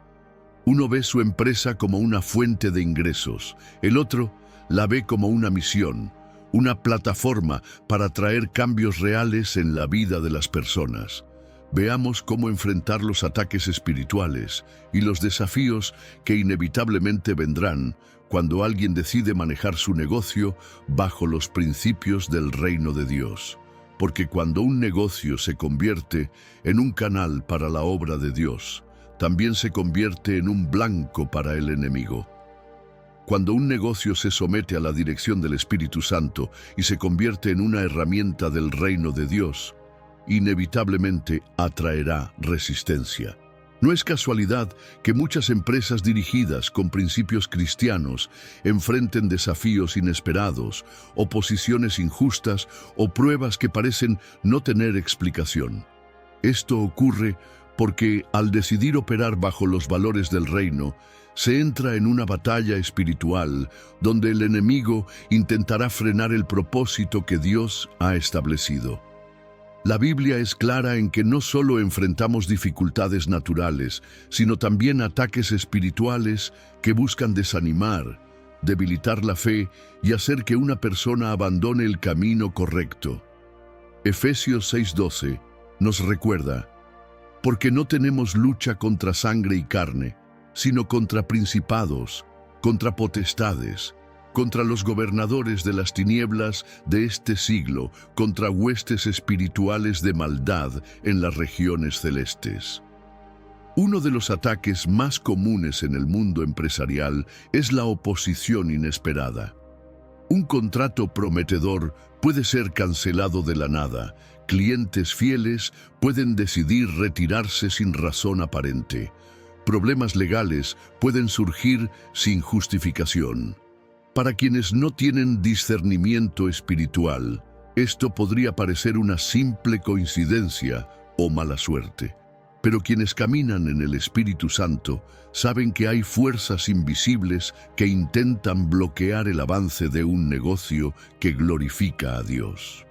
Speaker 1: Uno ve su empresa como una fuente de ingresos, el otro la ve como una misión, una plataforma para traer cambios reales en la vida de las personas. Veamos cómo enfrentar los ataques espirituales y los desafíos que inevitablemente vendrán cuando alguien decide manejar su negocio bajo los principios del reino de Dios. Porque cuando un negocio se convierte en un canal para la obra de Dios, también se convierte en un blanco para el enemigo. Cuando un negocio se somete a la dirección del Espíritu Santo y se convierte en una herramienta del reino de Dios, inevitablemente atraerá resistencia. No es casualidad que muchas empresas dirigidas con principios cristianos enfrenten desafíos inesperados, oposiciones injustas o pruebas que parecen no tener explicación. Esto ocurre porque al decidir operar bajo los valores del reino, se entra en una batalla espiritual donde el enemigo intentará frenar el propósito que Dios ha establecido. La Biblia es clara en que no solo enfrentamos dificultades naturales, sino también ataques espirituales que buscan desanimar, debilitar la fe y hacer que una persona abandone el camino correcto. Efesios 6:12 nos recuerda: porque no tenemos lucha contra sangre y carne, sino contra principados, contra potestades, contra los gobernadores de las tinieblas de este siglo, contra huestes espirituales de maldad en las regiones celestes. Uno de los ataques más comunes en el mundo empresarial es la oposición inesperada. Un contrato prometedor puede ser cancelado de la nada. Clientes fieles pueden decidir retirarse sin razón aparente. Problemas legales pueden surgir sin justificación. Para quienes no tienen discernimiento espiritual, esto podría parecer una simple coincidencia o mala suerte. Pero quienes caminan en el Espíritu Santo saben que hay fuerzas invisibles que intentan bloquear el avance de un negocio que glorifica a Dios.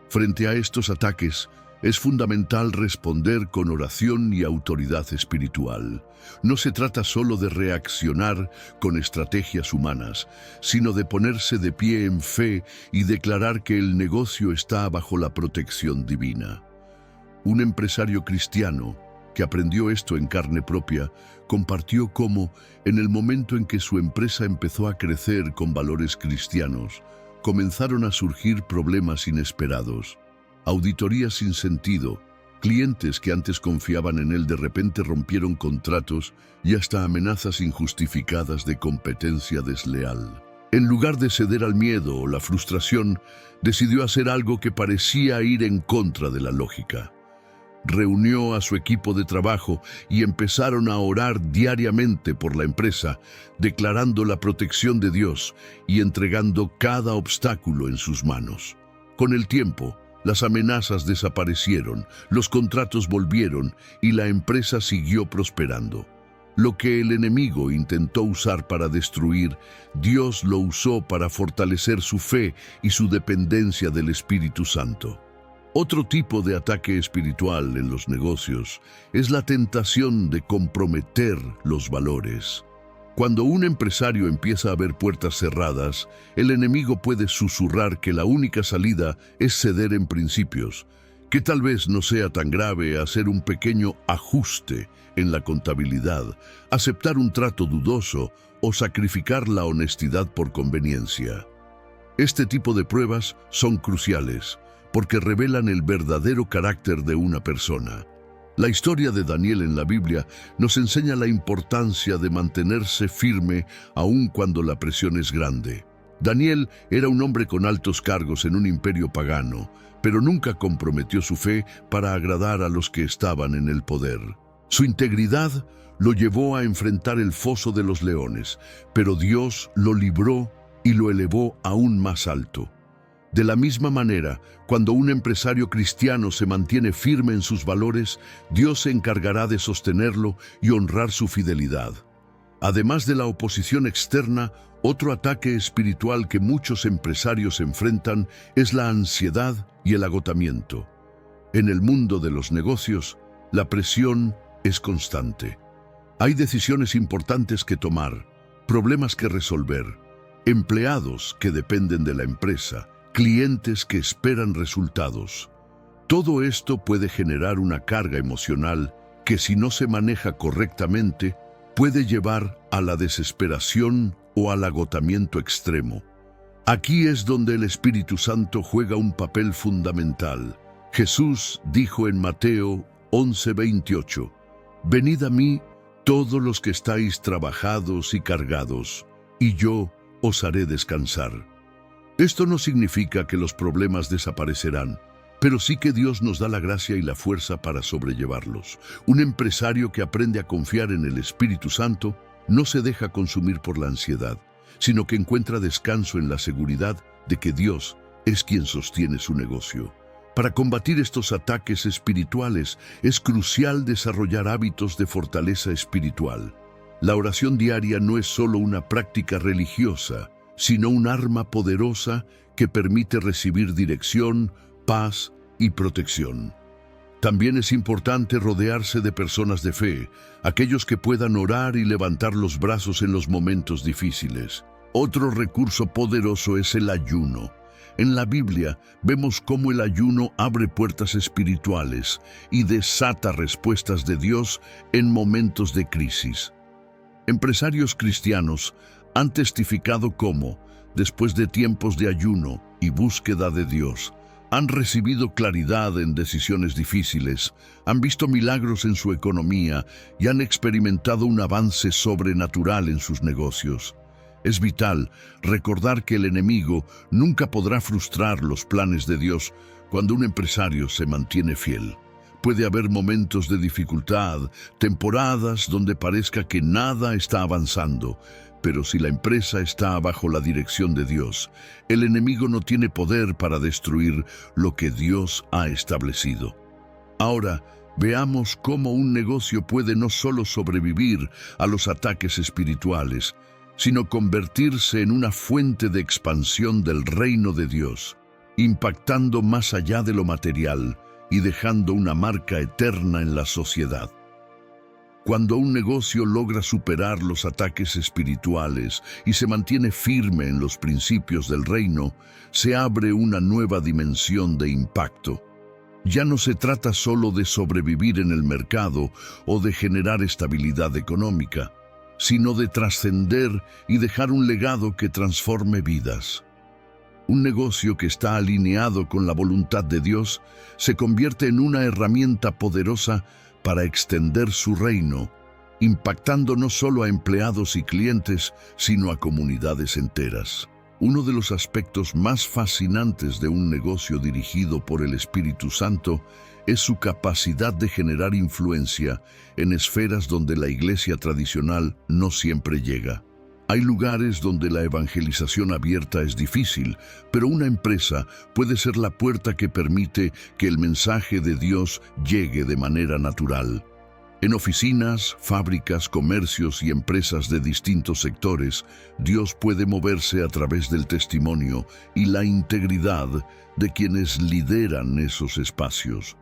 Speaker 1: Frente a estos ataques, es fundamental responder con oración y autoridad espiritual. No se trata solo de reaccionar con estrategias humanas, sino de ponerse de pie en fe y declarar que el negocio está bajo la protección divina. Un empresario cristiano que aprendió esto en carne propia compartió cómo, en el momento en que su empresa empezó a crecer con valores cristianos, comenzaron a surgir problemas inesperados. Auditorías sin sentido, clientes que antes confiaban en él de repente rompieron contratos y hasta amenazas injustificadas de competencia desleal. En lugar de ceder al miedo o la frustración, decidió hacer algo que parecía ir en contra de la lógica. Reunió a su equipo de trabajo y empezaron a orar diariamente por la empresa, declarando la protección de Dios y entregando cada obstáculo en sus manos. Con el tiempo, las amenazas desaparecieron, los contratos volvieron y la empresa siguió prosperando. Lo que el enemigo intentó usar para destruir, Dios lo usó para fortalecer su fe y su dependencia del Espíritu Santo. Otro tipo de ataque espiritual en los negocios es la tentación de comprometer los valores. Cuando un empresario empieza a ver puertas cerradas, el enemigo puede susurrar que la única salida es ceder en principios, que tal vez no sea tan grave hacer un pequeño ajuste en la contabilidad, aceptar un trato dudoso o sacrificar la honestidad por conveniencia. Este tipo de pruebas son cruciales porque revelan el verdadero carácter de una persona. La historia de Daniel en la Biblia nos enseña la importancia de mantenerse firme aun cuando la presión es grande. Daniel era un hombre con altos cargos en un imperio pagano, pero nunca comprometió su fe para agradar a los que estaban en el poder. Su integridad lo llevó a enfrentar el foso de los leones, pero Dios lo libró y lo elevó aún más alto. De la misma manera, cuando un empresario cristiano se mantiene firme en sus valores, Dios se encargará de sostenerlo y honrar su fidelidad. Además de la oposición externa, otro ataque espiritual que muchos empresarios enfrentan es la ansiedad y el agotamiento. En el mundo de los negocios, la presión es constante. Hay decisiones importantes que tomar, problemas que resolver, empleados que dependen de la empresa, clientes que esperan resultados. Todo esto puede generar una carga emocional que, si no se maneja correctamente, puede llevar a la desesperación o al agotamiento extremo. Aquí es donde el Espíritu Santo juega un papel fundamental. Jesús dijo en Mateo 11:28, «Venid a mí todos los que estáis trabajados y cargados, y yo os haré descansar». Esto no significa que los problemas desaparecerán, pero sí que Dios nos da la gracia y la fuerza para sobrellevarlos. Un empresario que aprende a confiar en el Espíritu Santo no se deja consumir por la ansiedad, sino que encuentra descanso en la seguridad de que Dios es quien sostiene su negocio. Para combatir estos ataques espirituales es crucial desarrollar hábitos de fortaleza espiritual. La oración diaria no es solo una práctica religiosa, sino un arma poderosa que permite recibir dirección, paz y protección. También es importante rodearse de personas de fe, aquellos que puedan orar y levantar los brazos en los momentos difíciles. Otro recurso poderoso es el ayuno. En la Biblia vemos cómo el ayuno abre puertas espirituales y desata respuestas de Dios en momentos de crisis. Empresarios cristianos han testificado cómo, después de tiempos de ayuno y búsqueda de Dios, han recibido claridad en decisiones difíciles, han visto milagros en su economía y han experimentado un avance sobrenatural en sus negocios. Es vital recordar que el enemigo nunca podrá frustrar los planes de Dios cuando un empresario se mantiene fiel. Puede haber momentos de dificultad, temporadas donde parezca que nada está avanzando, pero si la empresa está bajo la dirección de Dios, el enemigo no tiene poder para destruir lo que Dios ha establecido. Ahora, veamos cómo un negocio puede no solo sobrevivir a los ataques espirituales, sino convertirse en una fuente de expansión del reino de Dios, impactando más allá de lo material y dejando una marca eterna en la sociedad. Cuando un negocio logra superar los ataques espirituales y se mantiene firme en los principios del reino, se abre una nueva dimensión de impacto. Ya no se trata solo de sobrevivir en el mercado o de generar estabilidad económica, sino de trascender y dejar un legado que transforme vidas. Un negocio que está alineado con la voluntad de Dios se convierte en una herramienta poderosa para extender su reino, impactando no solo a empleados y clientes, sino a comunidades enteras. Uno de los aspectos más fascinantes de un negocio dirigido por el Espíritu Santo es su capacidad de generar influencia en esferas donde la iglesia tradicional no siempre llega. Hay lugares donde la evangelización abierta es difícil, pero una empresa puede ser la puerta que permite que el mensaje de Dios llegue de manera natural. En oficinas, fábricas, comercios y empresas de distintos sectores, Dios puede moverse a través del testimonio y la integridad de quienes lideran esos espacios.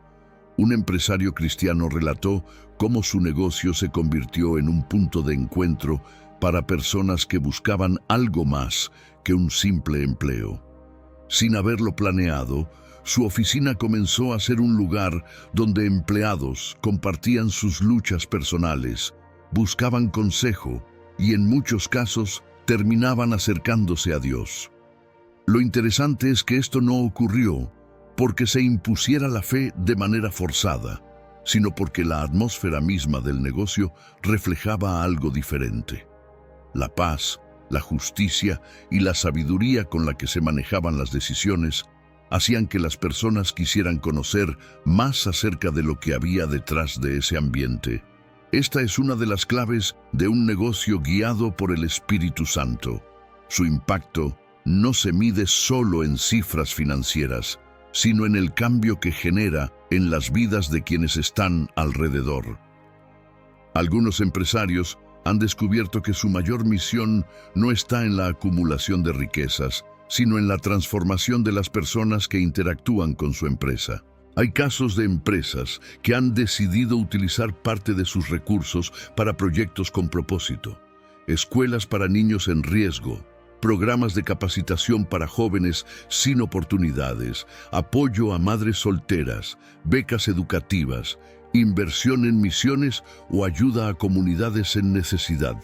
Speaker 1: Un empresario cristiano relató cómo su negocio se convirtió en un punto de encuentro para personas que buscaban algo más que un simple empleo. Sin haberlo planeado, su oficina comenzó a ser un lugar donde empleados compartían sus luchas personales, buscaban consejo y en muchos casos terminaban acercándose a Dios. Lo interesante es que esto no ocurrió porque se impusiera la fe de manera forzada, sino porque la atmósfera misma del negocio reflejaba algo diferente. La paz, la justicia y la sabiduría con la que se manejaban las decisiones hacían que las personas quisieran conocer más acerca de lo que había detrás de ese ambiente. Esta es una de las claves de un negocio guiado por el Espíritu Santo. Su impacto no se mide solo en cifras financieras, sino en el cambio que genera en las vidas de quienes están alrededor. Algunos empresarios han descubierto que su mayor misión no está en la acumulación de riquezas, sino en la transformación de las personas que interactúan con su empresa. Hay casos de empresas que han decidido utilizar parte de sus recursos para proyectos con propósito, escuelas para niños en riesgo, programas de capacitación para jóvenes sin oportunidades, apoyo a madres solteras, becas educativas, inversión en misiones o ayuda a comunidades en necesidad.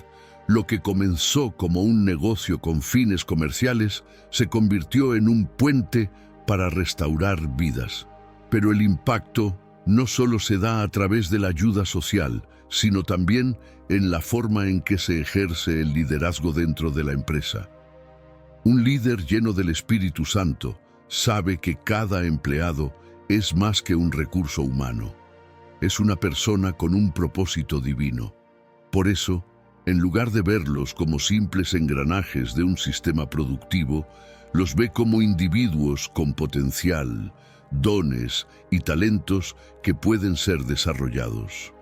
Speaker 1: Lo que comenzó como un negocio con fines comerciales se convirtió en un puente para restaurar vidas. Pero el impacto no solo se da a través de la ayuda social, sino también en la forma en que se ejerce el liderazgo dentro de la empresa. Un líder lleno del Espíritu Santo sabe que cada empleado es más que un recurso humano. Es una persona con un propósito divino. Por eso, en lugar de verlos como simples engranajes de un sistema productivo, los ve como individuos con potencial, dones y talentos que pueden ser desarrollados.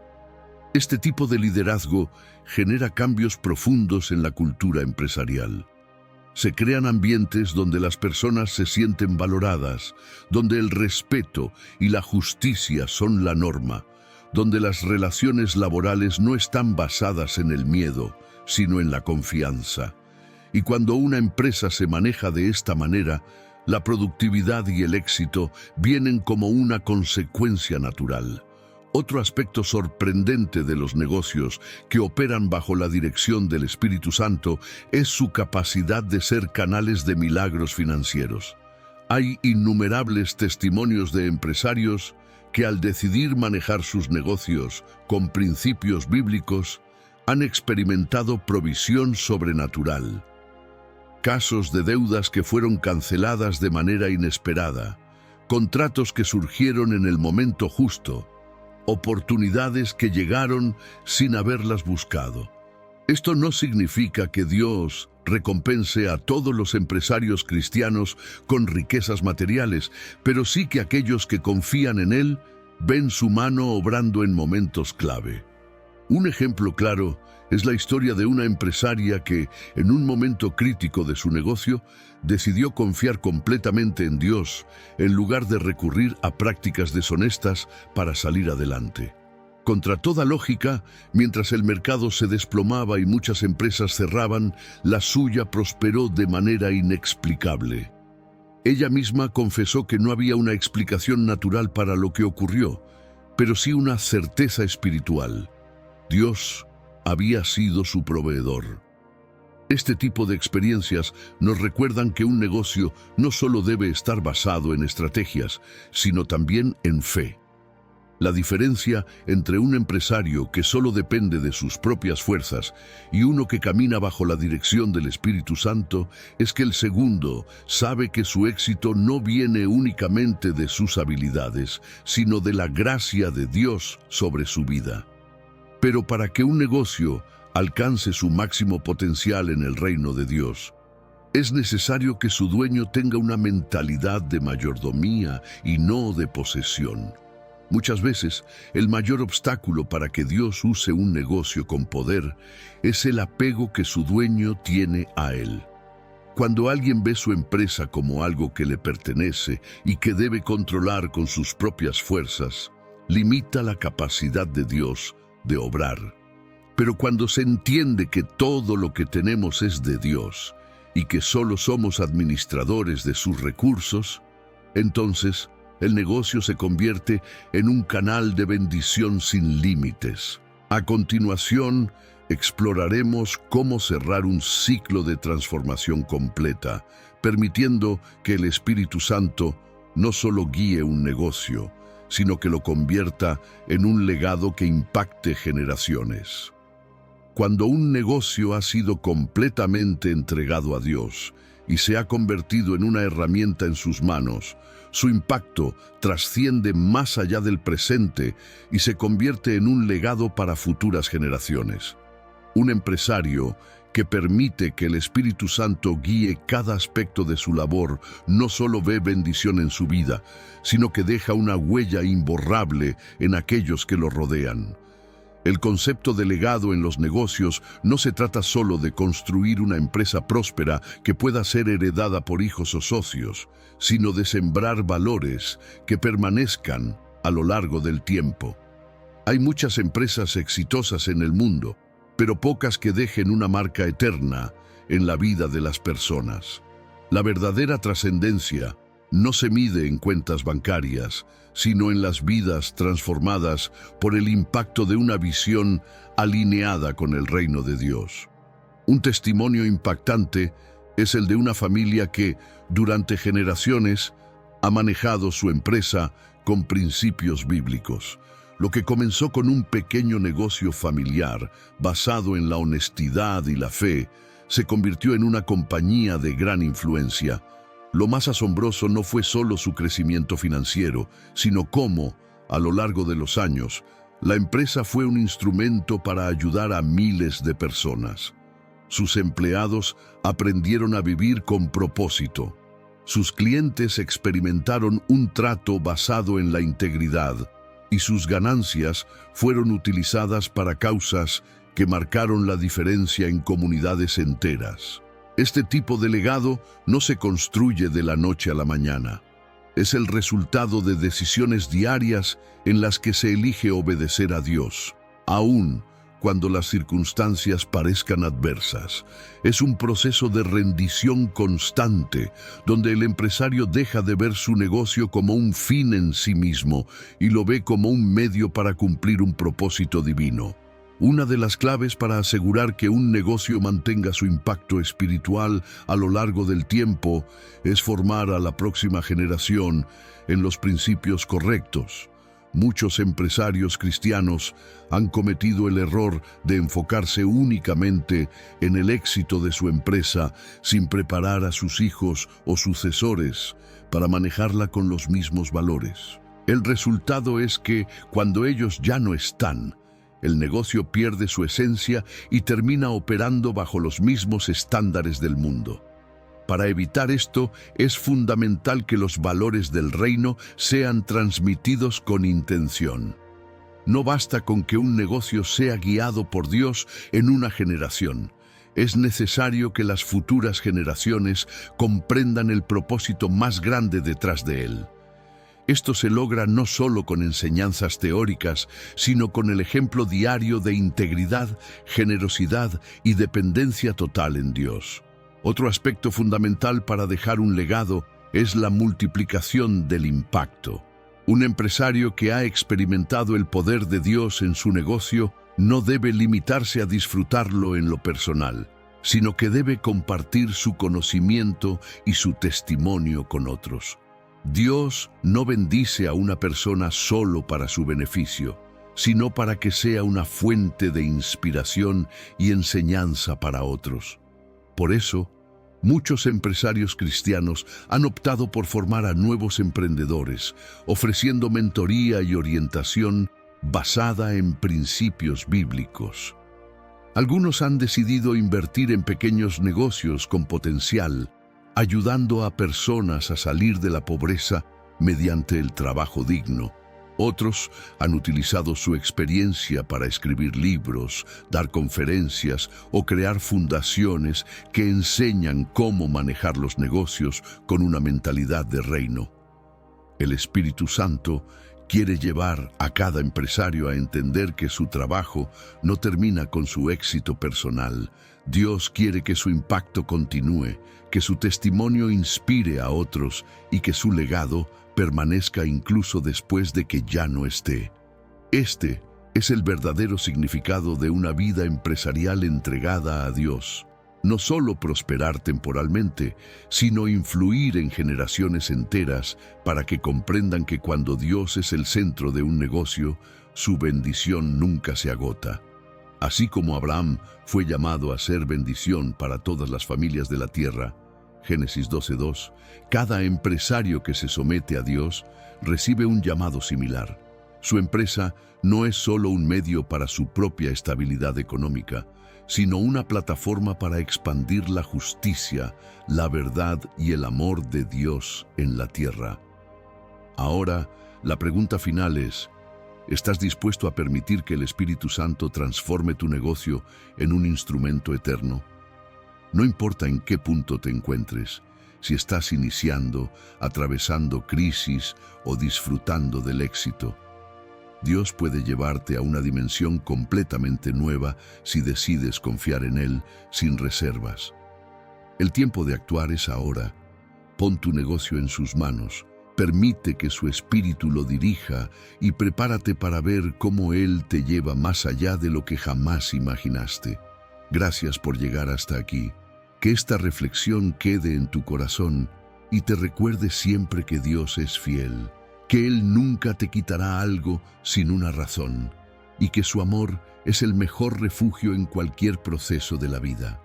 Speaker 1: Este tipo de liderazgo genera cambios profundos en la cultura empresarial. Se crean ambientes donde las personas se sienten valoradas, donde el respeto y la justicia son la norma, donde las relaciones laborales no están basadas en el miedo, sino en la confianza. Y cuando una empresa se maneja de esta manera, la productividad y el éxito vienen como una consecuencia natural. Otro aspecto sorprendente de los negocios que operan bajo la dirección del Espíritu Santo es su capacidad de ser canales de milagros financieros. Hay innumerables testimonios de empresarios que al decidir manejar sus negocios con principios bíblicos, han experimentado provisión sobrenatural. Casos de deudas que fueron canceladas de manera inesperada, contratos que surgieron en el momento justo, oportunidades que llegaron sin haberlas buscado. Esto no significa que Dios recompense a todos los empresarios cristianos con riquezas materiales, pero sí que aquellos que confían en Él ven su mano obrando en momentos clave. Un ejemplo claro es la historia de una empresaria que, en un momento crítico de su negocio, decidió confiar completamente en Dios en lugar de recurrir a prácticas deshonestas para salir adelante. Contra toda lógica, mientras el mercado se desplomaba y muchas empresas cerraban, la suya prosperó de manera inexplicable. Ella misma confesó que no había una explicación natural para lo que ocurrió, pero sí una certeza espiritual. Dios había sido su proveedor. Este tipo de experiencias nos recuerdan que un negocio no solo debe estar basado en estrategias, sino también en fe. La diferencia entre un empresario que solo depende de sus propias fuerzas y uno que camina bajo la dirección del Espíritu Santo es que el segundo sabe que su éxito no viene únicamente de sus habilidades, sino de la gracia de Dios sobre su vida. Pero para que un negocio alcance su máximo potencial en el reino de Dios, es necesario que su dueño tenga una mentalidad de mayordomía y no de posesión. Muchas veces, el mayor obstáculo para que Dios use un negocio con poder es el apego que su dueño tiene a él. Cuando alguien ve su empresa como algo que le pertenece y que debe controlar con sus propias fuerzas, limita la capacidad de Dios de obrar. Pero cuando se entiende que todo lo que tenemos es de Dios y que solo somos administradores de sus recursos, entonces el negocio se convierte en un canal de bendición sin límites. A continuación, exploraremos cómo cerrar un ciclo de transformación completa, permitiendo que el Espíritu Santo no solo guíe un negocio, sino que lo convierta en un legado que impacte generaciones. Cuando un negocio ha sido completamente entregado a Dios y se ha convertido en una herramienta en sus manos, su impacto trasciende más allá del presente y se convierte en un legado para futuras generaciones. Un empresario que permite que el Espíritu Santo guíe cada aspecto de su labor no solo ve bendición en su vida, sino que deja una huella imborrable en aquellos que lo rodean. El concepto de legado en los negocios no se trata solo de construir una empresa próspera que pueda ser heredada por hijos o socios, sino de sembrar valores que permanezcan a lo largo del tiempo. Hay muchas empresas exitosas en el mundo, pero pocas que dejen una marca eterna en la vida de las personas. La verdadera trascendencia no se mide en cuentas bancarias, sino en las vidas transformadas por el impacto de una visión alineada con el reino de Dios. Un testimonio impactante es el de una familia que, durante generaciones, ha manejado su empresa con principios bíblicos. Lo que comenzó con un pequeño negocio familiar basado en la honestidad y la fe, se convirtió en una compañía de gran influencia. Lo más asombroso no fue solo su crecimiento financiero, sino cómo, a lo largo de los años, la empresa fue un instrumento para ayudar a miles de personas. Sus empleados aprendieron a vivir con propósito. Sus clientes experimentaron un trato basado en la integridad, y sus ganancias fueron utilizadas para causas que marcaron la diferencia en comunidades enteras. Este tipo de legado no se construye de la noche a la mañana. Es el resultado de decisiones diarias en las que se elige obedecer a Dios, aún cuando las circunstancias parezcan adversas. Es un proceso de rendición constante, donde el empresario deja de ver su negocio como un fin en sí mismo y lo ve como un medio para cumplir un propósito divino. Una de las claves para asegurar que un negocio mantenga su impacto espiritual a lo largo del tiempo es formar a la próxima generación en los principios correctos. Muchos empresarios cristianos han cometido el error de enfocarse únicamente en el éxito de su empresa sin preparar a sus hijos o sucesores para manejarla con los mismos valores. El resultado es que, cuando ellos ya no están, el negocio pierde su esencia y termina operando bajo los mismos estándares del mundo. Para evitar esto, es fundamental que los valores del reino sean transmitidos con intención. No basta con que un negocio sea guiado por Dios en una generación. Es necesario que las futuras generaciones comprendan el propósito más grande detrás de él. Esto se logra no solo con enseñanzas teóricas, sino con el ejemplo diario de integridad, generosidad y dependencia total en Dios. Otro aspecto fundamental para dejar un legado es la multiplicación del impacto. Un empresario que ha experimentado el poder de Dios en su negocio no debe limitarse a disfrutarlo en lo personal, sino que debe compartir su conocimiento y su testimonio con otros. Dios no bendice a una persona solo para su beneficio, sino para que sea una fuente de inspiración y enseñanza para otros. Por eso, muchos empresarios cristianos han optado por formar a nuevos emprendedores, ofreciendo mentoría y orientación basada en principios bíblicos. Algunos han decidido invertir en pequeños negocios con potencial, ayudando a personas a salir de la pobreza mediante el trabajo digno. Otros han utilizado su experiencia para escribir libros, dar conferencias o crear fundaciones que enseñan cómo manejar los negocios con una mentalidad de reino. El Espíritu Santo quiere llevar a cada empresario a entender que su trabajo no termina con su éxito personal. Dios quiere que su impacto continúe, que su testimonio inspire a otros y que su legado permanezca incluso después de que ya no esté. Este es el verdadero significado de una vida empresarial entregada a Dios. No solo prosperar temporalmente, sino influir en generaciones enteras para que comprendan que cuando Dios es el centro de un negocio, su bendición nunca se agota. Así como Abraham fue llamado a ser bendición para todas las familias de la tierra, Génesis 12:2, cada empresario que se somete a Dios recibe un llamado similar. Su empresa no es solo un medio para su propia estabilidad económica, sino una plataforma para expandir la justicia, la verdad y el amor de Dios en la tierra. Ahora, la pregunta final es: ¿estás dispuesto a permitir que el Espíritu Santo transforme tu negocio en un instrumento eterno? No importa en qué punto te encuentres, si estás iniciando, atravesando crisis o disfrutando del éxito, Dios puede llevarte a una dimensión completamente nueva si decides confiar en Él sin reservas. El tiempo de actuar es ahora. Pon tu negocio en sus manos, permite que su espíritu lo dirija y prepárate para ver cómo Él te lleva más allá de lo que jamás imaginaste. Gracias por llegar hasta aquí. Que esta reflexión quede en tu corazón y te recuerde siempre que Dios es fiel, que Él nunca te quitará algo sin una razón y que su amor es el mejor refugio en cualquier proceso de la vida.